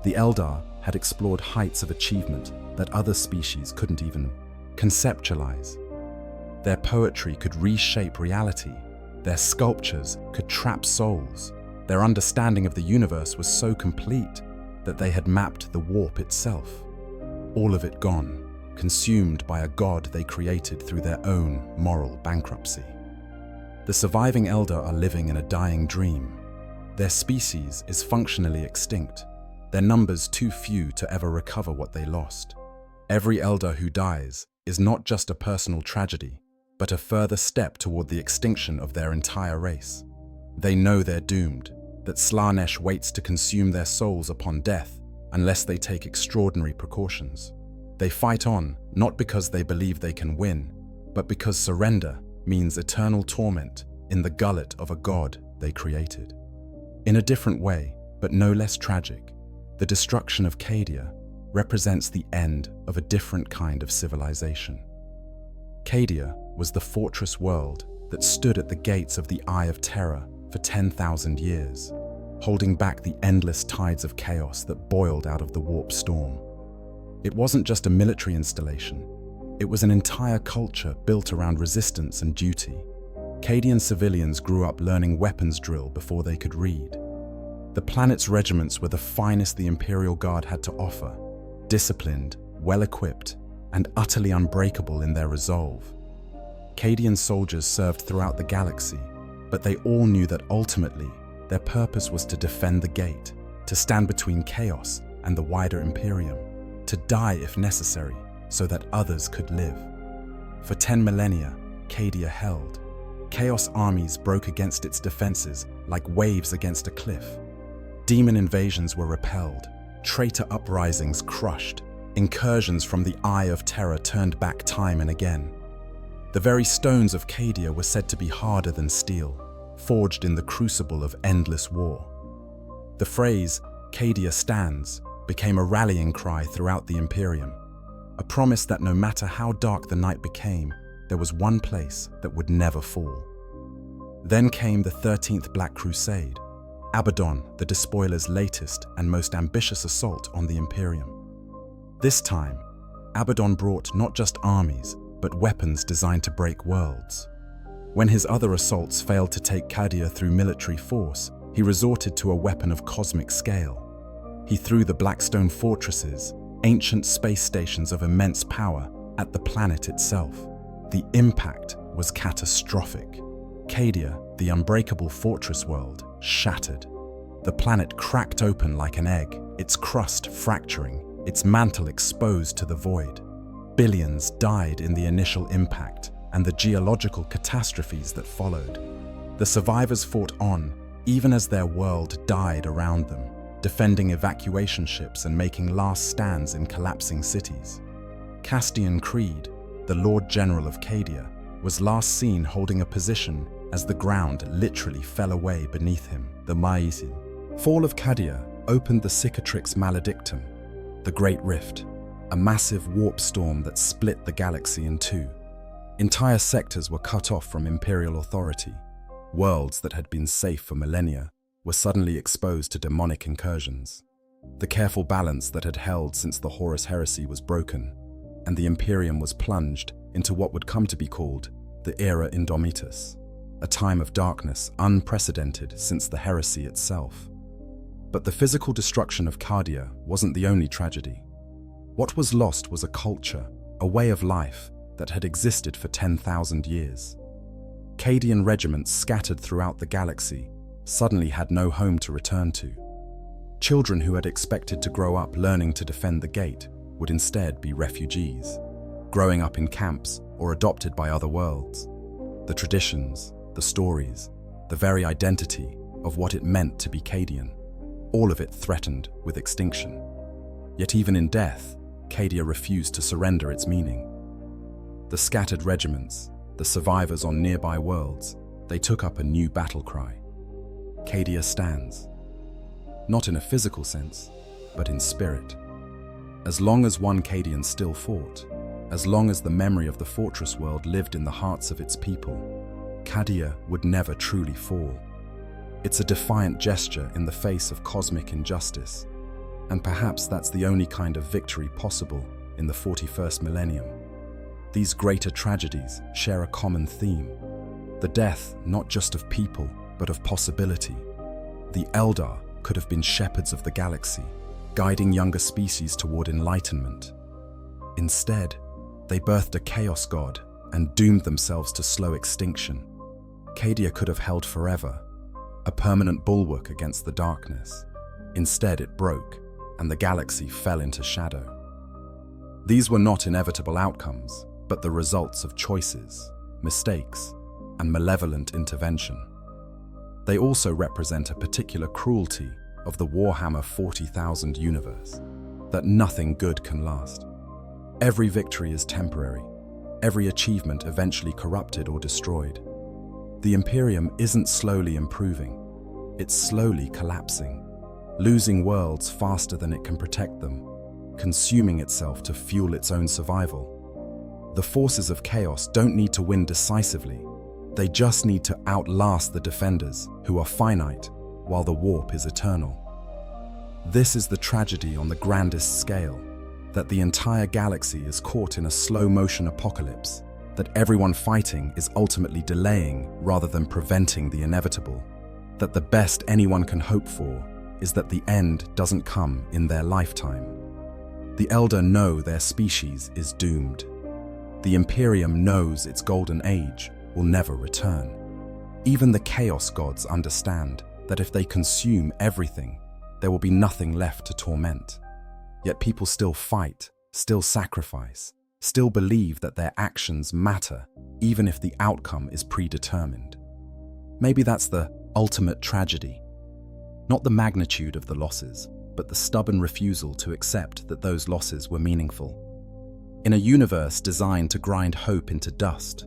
The Eldar had explored heights of achievement that other species couldn't even conceptualize. Their poetry could reshape reality. Their sculptures could trap souls. Their understanding of the universe was so complete that they had mapped the warp itself. All of it gone, consumed by a god they created through their own moral bankruptcy. The surviving Eldar are living in a dying dream. Their species is functionally extinct, their numbers too few to ever recover what they lost. Every Eldar who dies is not just a personal tragedy, but a further step toward the extinction of their entire race. They know they're doomed, that Slaanesh waits to consume their souls upon death unless they take extraordinary precautions. They fight on, not because they believe they can win, but because surrender means eternal torment in the gullet of a god they created. In a different way, but no less tragic, the destruction of Cadia represents the end of a different kind of civilization. Cadia was the fortress world that stood at the gates of the Eye of Terror for 10,000 years, holding back the endless tides of chaos that boiled out of the warp storm. It wasn't just a military installation, it was an entire culture built around resistance and duty. Cadian civilians grew up learning weapons drill before they could read. The planet's regiments were the finest the Imperial Guard had to offer, disciplined, well-equipped, and utterly unbreakable in their resolve. Cadian soldiers served throughout the galaxy, but they all knew that ultimately their purpose was to defend the gate, to stand between chaos and the wider Imperium, to die if necessary so that others could live. For 10 millennia, Cadia held. Chaos armies broke against its defenses like waves against a cliff. Demon invasions were repelled, traitor uprisings crushed, incursions from the Eye of Terror turned back time and again. The very stones of Cadia were said to be harder than steel, forged in the crucible of endless war. The phrase, "Cadia stands," became a rallying cry throughout the Imperium, a promise that no matter how dark the night became, there was one place that would never fall. Then came the 13th Black Crusade, Abaddon, the Despoiler's latest and most ambitious assault on the Imperium. This time, Abaddon brought not just armies, but weapons designed to break worlds. When his other assaults failed to take Cadia through military force, he resorted to a weapon of cosmic scale. He threw the Blackstone fortresses, ancient space stations of immense power, at the planet itself. The impact was catastrophic. Cadia, the unbreakable fortress world, shattered. The planet cracked open like an egg, its crust fracturing, its mantle exposed to the void. Billions died in the initial impact and the geological catastrophes that followed. The survivors fought on, even as their world died around them, defending evacuation ships and making last stands in collapsing cities. Castian Creed, the Lord General of Cadia, was last seen holding a position as the ground literally fell away beneath him. The Maisin. Fall of Cadia opened the Cicatrix Maledictum, the Great Rift, a massive warp storm that split the galaxy in two. Entire sectors were cut off from Imperial authority. Worlds that had been safe for millennia were suddenly exposed to demonic incursions. The careful balance that had held since the Horus Heresy was broken, and the Imperium was plunged into what would come to be called the Era Indomitus, a time of darkness unprecedented since the heresy itself. But the physical destruction of Cadia wasn't the only tragedy. What was lost was a culture, a way of life that had existed for 10,000 years. Cadian regiments scattered throughout the galaxy suddenly had no home to return to. Children who had expected to grow up learning to defend the gate would instead be refugees, growing up in camps or adopted by other worlds. The traditions, the stories, the very identity of what it meant to be Cadian, all of it threatened with extinction. Yet even in death, Cadia refused to surrender its meaning. The scattered regiments, the survivors on nearby worlds, they took up a new battle cry. Cadia stands. Not in a physical sense, but in spirit. As long as one Cadian still fought, as long as the memory of the fortress world lived in the hearts of its people, Cadia would never truly fall. It's a defiant gesture in the face of cosmic injustice, and perhaps that's the only kind of victory possible in the 41st millennium. These greater tragedies share a common theme, the death not just of people, but of possibility. The Eldar could have been shepherds of the galaxy, guiding younger species toward enlightenment. Instead, they birthed a chaos god and doomed themselves to slow extinction. Cadia could have held forever, a permanent bulwark against the darkness. Instead, it broke, and the galaxy fell into shadow. These were not inevitable outcomes, but the results of choices, mistakes, and malevolent intervention. They also represent a particular cruelty of the Warhammer 40,000 universe, that nothing good can last. Every victory is temporary, every achievement eventually corrupted or destroyed. The Imperium isn't slowly improving, it's slowly collapsing, losing worlds faster than it can protect them, consuming itself to fuel its own survival. The forces of chaos don't need to win decisively, they just need to outlast the defenders, who are finite, while the warp is eternal. This is the tragedy on the grandest scale, that the entire galaxy is caught in a slow-motion apocalypse, that everyone fighting is ultimately delaying rather than preventing the inevitable, that the best anyone can hope for is that the end doesn't come in their lifetime. The Elder know their species is doomed. The Imperium knows its golden age will never return. Even the Chaos Gods understand that if they consume everything, there will be nothing left to torment. Yet people still fight, still sacrifice, still believe that their actions matter, even if the outcome is predetermined. Maybe that's the ultimate tragedy. Not the magnitude of the losses, but the stubborn refusal to accept that those losses were meaningful. In a universe designed to grind hope into dust,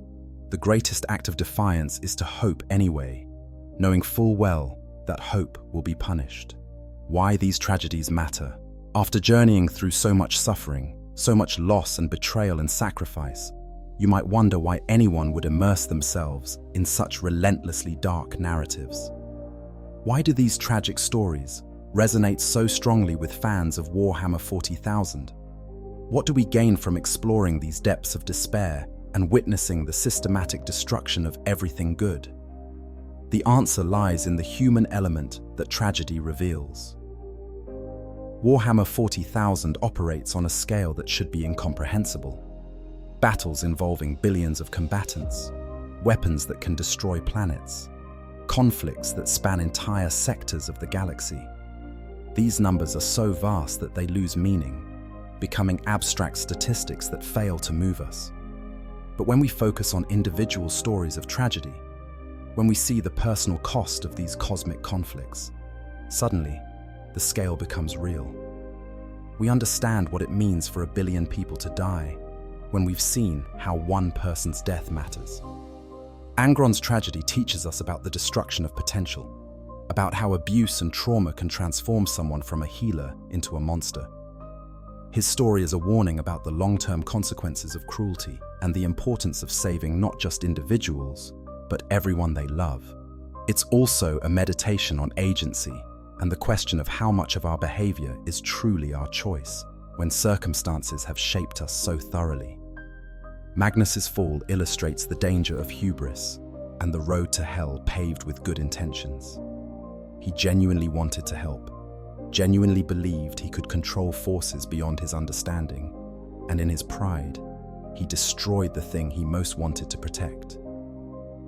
the greatest act of defiance is to hope anyway, knowing full well that hope will be punished. Why these tragedies matter. After journeying through so much suffering, so much loss and betrayal and sacrifice, you might wonder why anyone would immerse themselves in such relentlessly dark narratives. Why do these tragic stories resonate so strongly with fans of Warhammer 40,000? What do we gain from exploring these depths of despair and witnessing the systematic destruction of everything good? The answer lies in the human element that tragedy reveals. Warhammer 40,000 operates on a scale that should be incomprehensible. Battles involving billions of combatants, weapons that can destroy planets, conflicts that span entire sectors of the galaxy. These numbers are so vast that they lose meaning, becoming abstract statistics that fail to move us. But when we focus on individual stories of tragedy, when we see the personal cost of these cosmic conflicts, suddenly, the scale becomes real. We understand what it means for 1 billion people to die when we've seen how one person's death matters. Angron's tragedy teaches us about the destruction of potential, about how abuse and trauma can transform someone from a healer into a monster. His story is a warning about the long-term consequences of cruelty and the importance of saving not just individuals, but everyone they love. It's also a meditation on agency and the question of how much of our behavior is truly our choice when circumstances have shaped us so thoroughly. Magnus's fall illustrates the danger of hubris and the road to hell paved with good intentions. He genuinely wanted to help, genuinely believed he could control forces beyond his understanding, and in his pride, he destroyed the thing he most wanted to protect.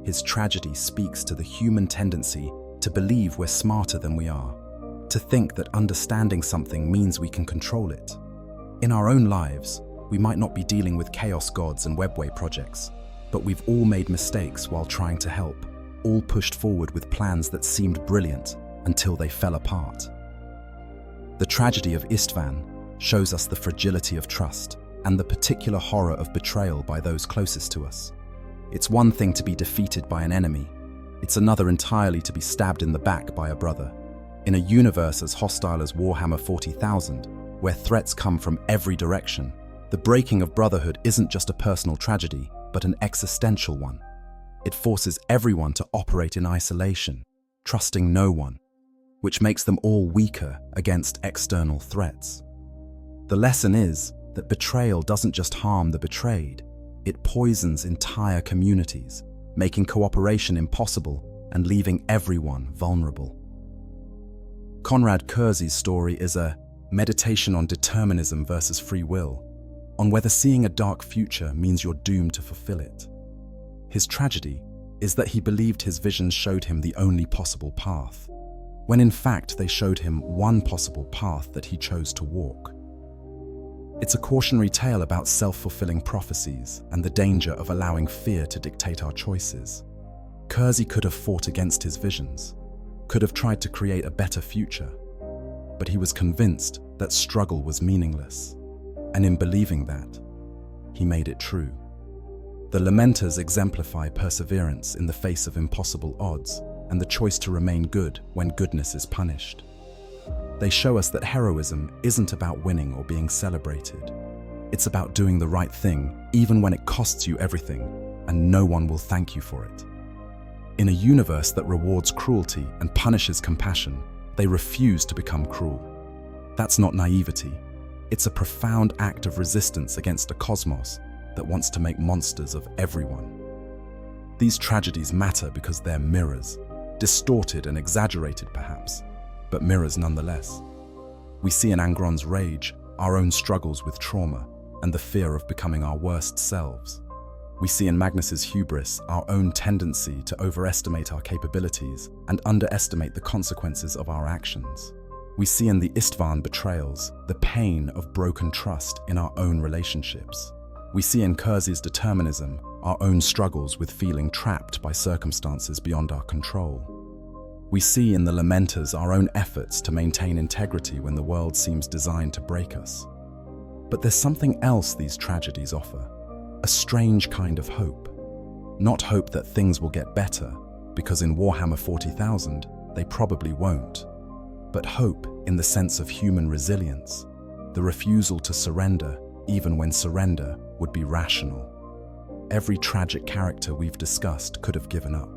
His tragedy speaks to the human tendency to believe we're smarter than we are, to think that understanding something means we can control it. In our own lives, we might not be dealing with chaos gods and webway projects, but we've all made mistakes while trying to help, all pushed forward with plans that seemed brilliant until they fell apart. The tragedy of Istvan shows us the fragility of trust and the particular horror of betrayal by those closest to us. It's one thing to be defeated by an enemy, it's another entirely to be stabbed in the back by a brother. In a universe as hostile as Warhammer 40,000, where threats come from every direction, the breaking of brotherhood isn't just a personal tragedy, but an existential one. It forces everyone to operate in isolation, trusting no one, which makes them all weaker against external threats. The lesson is that betrayal doesn't just harm the betrayed, it poisons entire communities, making cooperation impossible and leaving everyone vulnerable. Konrad Kurzi's story is a meditation on determinism versus free will, on whether seeing a dark future means you're doomed to fulfill it. His tragedy is that he believed his visions showed him the only possible path, when in fact they showed him one possible path that he chose to walk. It's a cautionary tale about self-fulfilling prophecies and the danger of allowing fear to dictate our choices. Kurzi could have fought against his visions, could have tried to create a better future, but he was convinced that struggle was meaningless, and in believing that, he made it true. The Lamenters exemplify perseverance in the face of impossible odds and the choice to remain good when goodness is punished. They show us that heroism isn't about winning or being celebrated. It's about doing the right thing even when it costs you everything and no one will thank you for it. In a universe that rewards cruelty and punishes compassion, they refuse to become cruel. That's not naivety. It's a profound act of resistance against a cosmos that wants to make monsters of everyone. These tragedies matter because they're mirrors, distorted and exaggerated perhaps, but mirrors nonetheless. We see in Angron's rage our own struggles with trauma and the fear of becoming our worst selves. We see in Magnus's hubris our own tendency to overestimate our capabilities and underestimate the consequences of our actions. We see in the Istvan betrayals the pain of broken trust in our own relationships. We see in Kurzi's determinism our own struggles with feeling trapped by circumstances beyond our control. We see in the Lamenters our own efforts to maintain integrity when the world seems designed to break us. But there's something else these tragedies offer, a strange kind of hope. Not hope that things will get better, because in Warhammer 40,000 they probably won't, but hope in the sense of human resilience, the refusal to surrender even when surrender would be rational. Every tragic character we've discussed could have given up.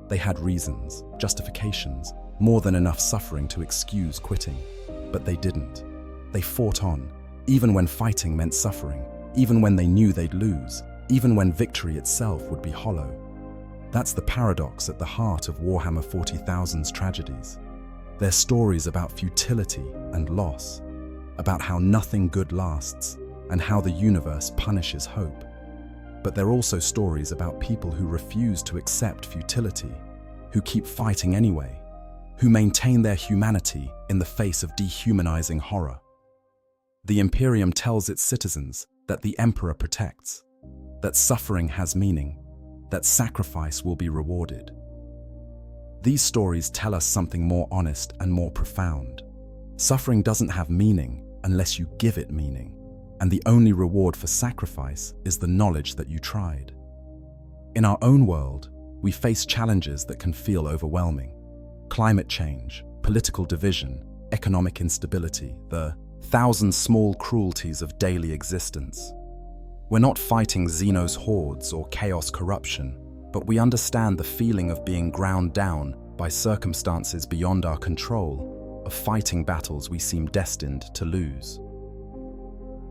They had reasons, justifications, more than enough suffering to excuse quitting, but they didn't. They fought on, even when fighting meant suffering, even when they knew they'd lose, even when victory itself would be hollow. That's the paradox at the heart of Warhammer 40,000's tragedies. They're stories about futility and loss, about how nothing good lasts and how the universe punishes hope. But they're also stories about people who refuse to accept futility, who keep fighting anyway, who maintain their humanity in the face of dehumanizing horror. The Imperium tells its citizens that the Emperor protects, that suffering has meaning, that sacrifice will be rewarded. These stories tell us something more honest and more profound. Suffering doesn't have meaning unless you give it meaning, and the only reward for sacrifice is the knowledge that you tried. In our own world, we face challenges that can feel overwhelming. Climate change, political division, economic instability, the thousand small cruelties of daily existence. We're not fighting Xenos hordes or chaos corruption, but we understand the feeling of being ground down by circumstances beyond our control, of fighting battles we seem destined to lose.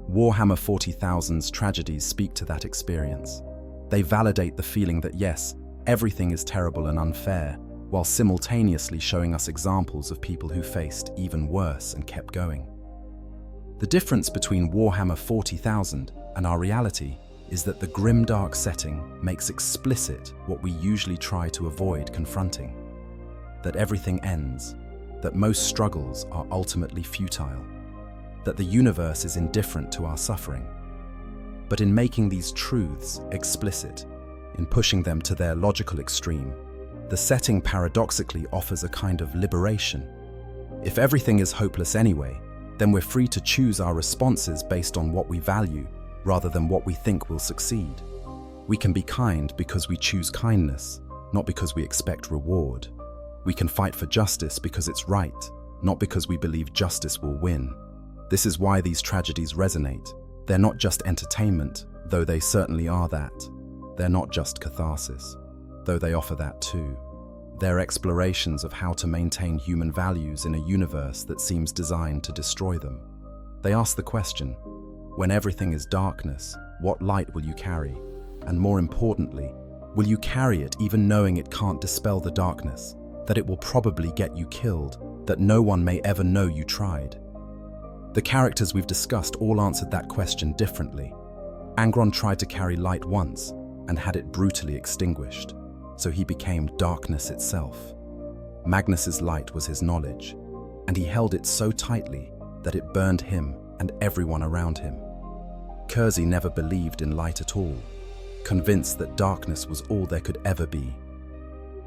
Warhammer 40,000's tragedies speak to that experience. They validate the feeling that yes, everything is terrible and unfair, while simultaneously showing us examples of people who faced even worse and kept going. The difference between Warhammer 40,000 and our reality is that the grim-dark setting makes explicit what we usually try to avoid confronting. That everything ends, that most struggles are ultimately futile, that the universe is indifferent to our suffering. But in making these truths explicit, in pushing them to their logical extreme, the setting paradoxically offers a kind of liberation. If everything is hopeless anyway, then we're free to choose our responses based on what we value rather than what we think will succeed. We can be kind because we choose kindness, not because we expect reward. We can fight for justice because it's right, not because we believe justice will win. This is why these tragedies resonate. They're not just entertainment, though they certainly are that. They're not just catharsis, though they offer that too. They're explorations of how to maintain human values in a universe that seems designed to destroy them. They ask the question, when everything is darkness, what light will you carry? And more importantly, will you carry it even knowing it can't dispel the darkness, that it will probably get you killed, that no one may ever know you tried? The characters we've discussed all answered that question differently. Angron tried to carry light once and had it brutally extinguished, so he became darkness itself. Magnus's light was his knowledge, and he held it so tightly that it burned him and everyone around him. Kersey never believed in light at all, convinced that darkness was all there could ever be.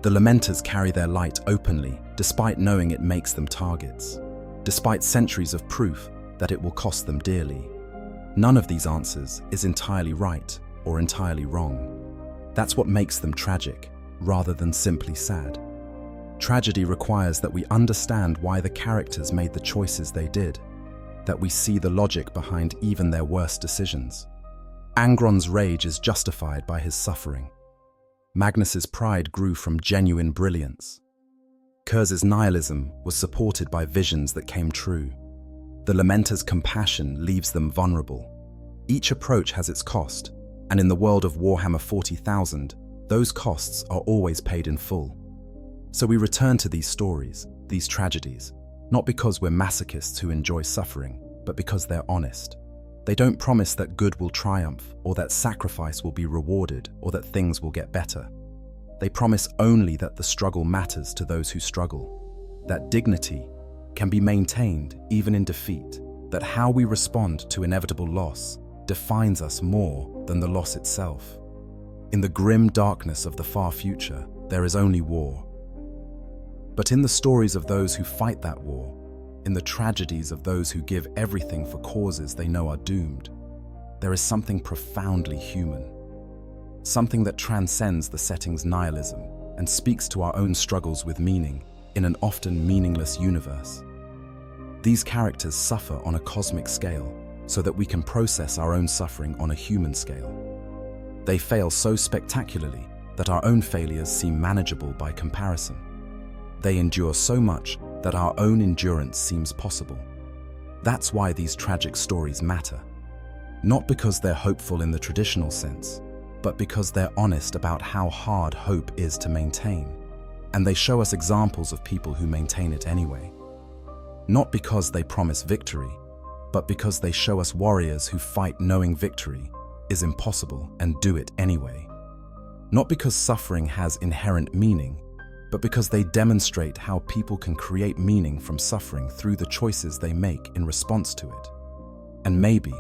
The Lamenters carry their light openly, despite knowing it makes them targets, despite centuries of proof that it will cost them dearly. None of these answers is entirely right or entirely wrong. That's what makes them tragic, rather than simply sad. Tragedy requires that we understand why the characters made the choices they did, that we see the logic behind even their worst decisions. Angron's rage is justified by his suffering. Magnus's pride grew from genuine brilliance. Kers's nihilism was supported by visions that came true. The Lamenter's compassion leaves them vulnerable. Each approach has its cost, and in the world of Warhammer 40,000, those costs are always paid in full. So we return to these stories, these tragedies, not because we're masochists who enjoy suffering, but because they're honest. They don't promise that good will triumph, or that sacrifice will be rewarded, or that things will get better. They promise only that the struggle matters to those who struggle, that dignity can be maintained even in defeat, that how we respond to inevitable loss defines us more than the loss itself. In the grim darkness of the far future, there is only war. But in the stories of those who fight that war, in the tragedies of those who give everything for causes they know are doomed, there is something profoundly human. Something that transcends the setting's nihilism and speaks to our own struggles with meaning in an often meaningless universe. These characters suffer on a cosmic scale so that we can process our own suffering on a human scale. They fail so spectacularly that our own failures seem manageable by comparison. They endure so much that our own endurance seems possible. That's why these tragic stories matter. Not because they're hopeful in the traditional sense, but because they're honest about how hard hope is to maintain, and they show us examples of people who maintain it anyway. Not because they promise victory, but because they show us warriors who fight knowing victory is impossible and do it anyway. Not because suffering has inherent meaning, but because they demonstrate how people can create meaning from suffering through the choices they make in response to it. And maybe,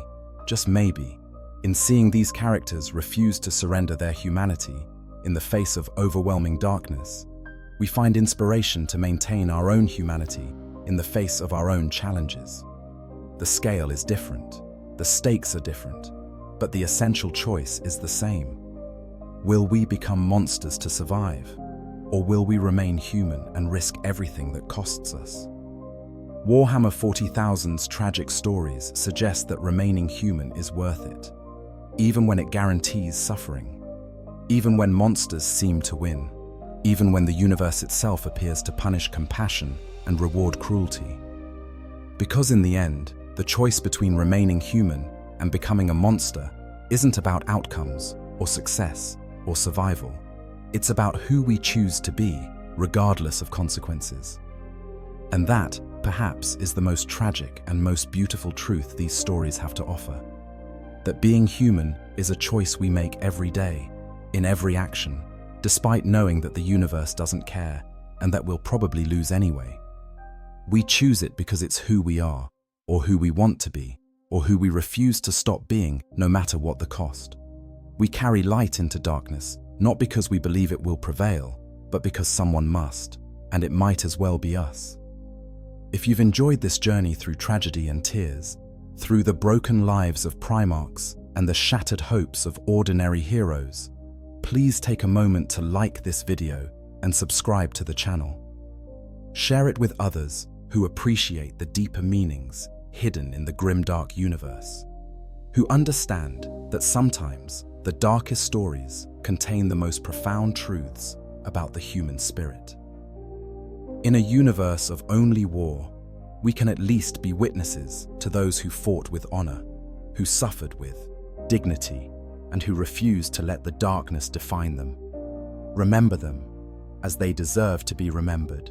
just maybe, in seeing these characters refuse to surrender their humanity in the face of overwhelming darkness, we find inspiration to maintain our own humanity in the face of our own challenges. The scale is different, the stakes are different, but the essential choice is the same. Will we become monsters to survive, or will we remain human and risk everything that costs us? Warhammer 40,000's tragic stories suggest that remaining human is worth it, even when it guarantees suffering, even when monsters seem to win, even when the universe itself appears to punish compassion and reward cruelty. Because in the end, the choice between remaining human and becoming a monster isn't about outcomes or success or survival. It's about who we choose to be, regardless of consequences. And that, perhaps, is the most tragic and most beautiful truth these stories have to offer. That being human is a choice we make every day, in every action, despite knowing that the universe doesn't care and that we'll probably lose anyway. We choose it because it's who we are, or who we want to be, or who we refuse to stop being, no matter what the cost. We carry light into darkness, not because we believe it will prevail, but because someone must, and it might as well be us. If you've enjoyed this journey through tragedy and tears, through the broken lives of Primarchs and the shattered hopes of ordinary heroes, please take a moment to like this video and subscribe to the channel. Share it with others who appreciate the deeper meanings hidden in the grimdark universe, who understand that sometimes the darkest stories contain the most profound truths about the human spirit. In a universe of only war, we can at least be witnesses to those who fought with honor, who suffered with dignity, and who refused to let the darkness define them. Remember them as they deserve to be remembered,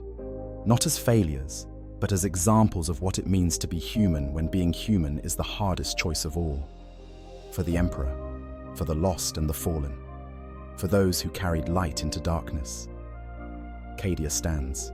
not as failures, but as examples of what it means to be human when being human is the hardest choice of all. For the Emperor, for the lost and the fallen, for those who carried light into darkness, Cadia stands.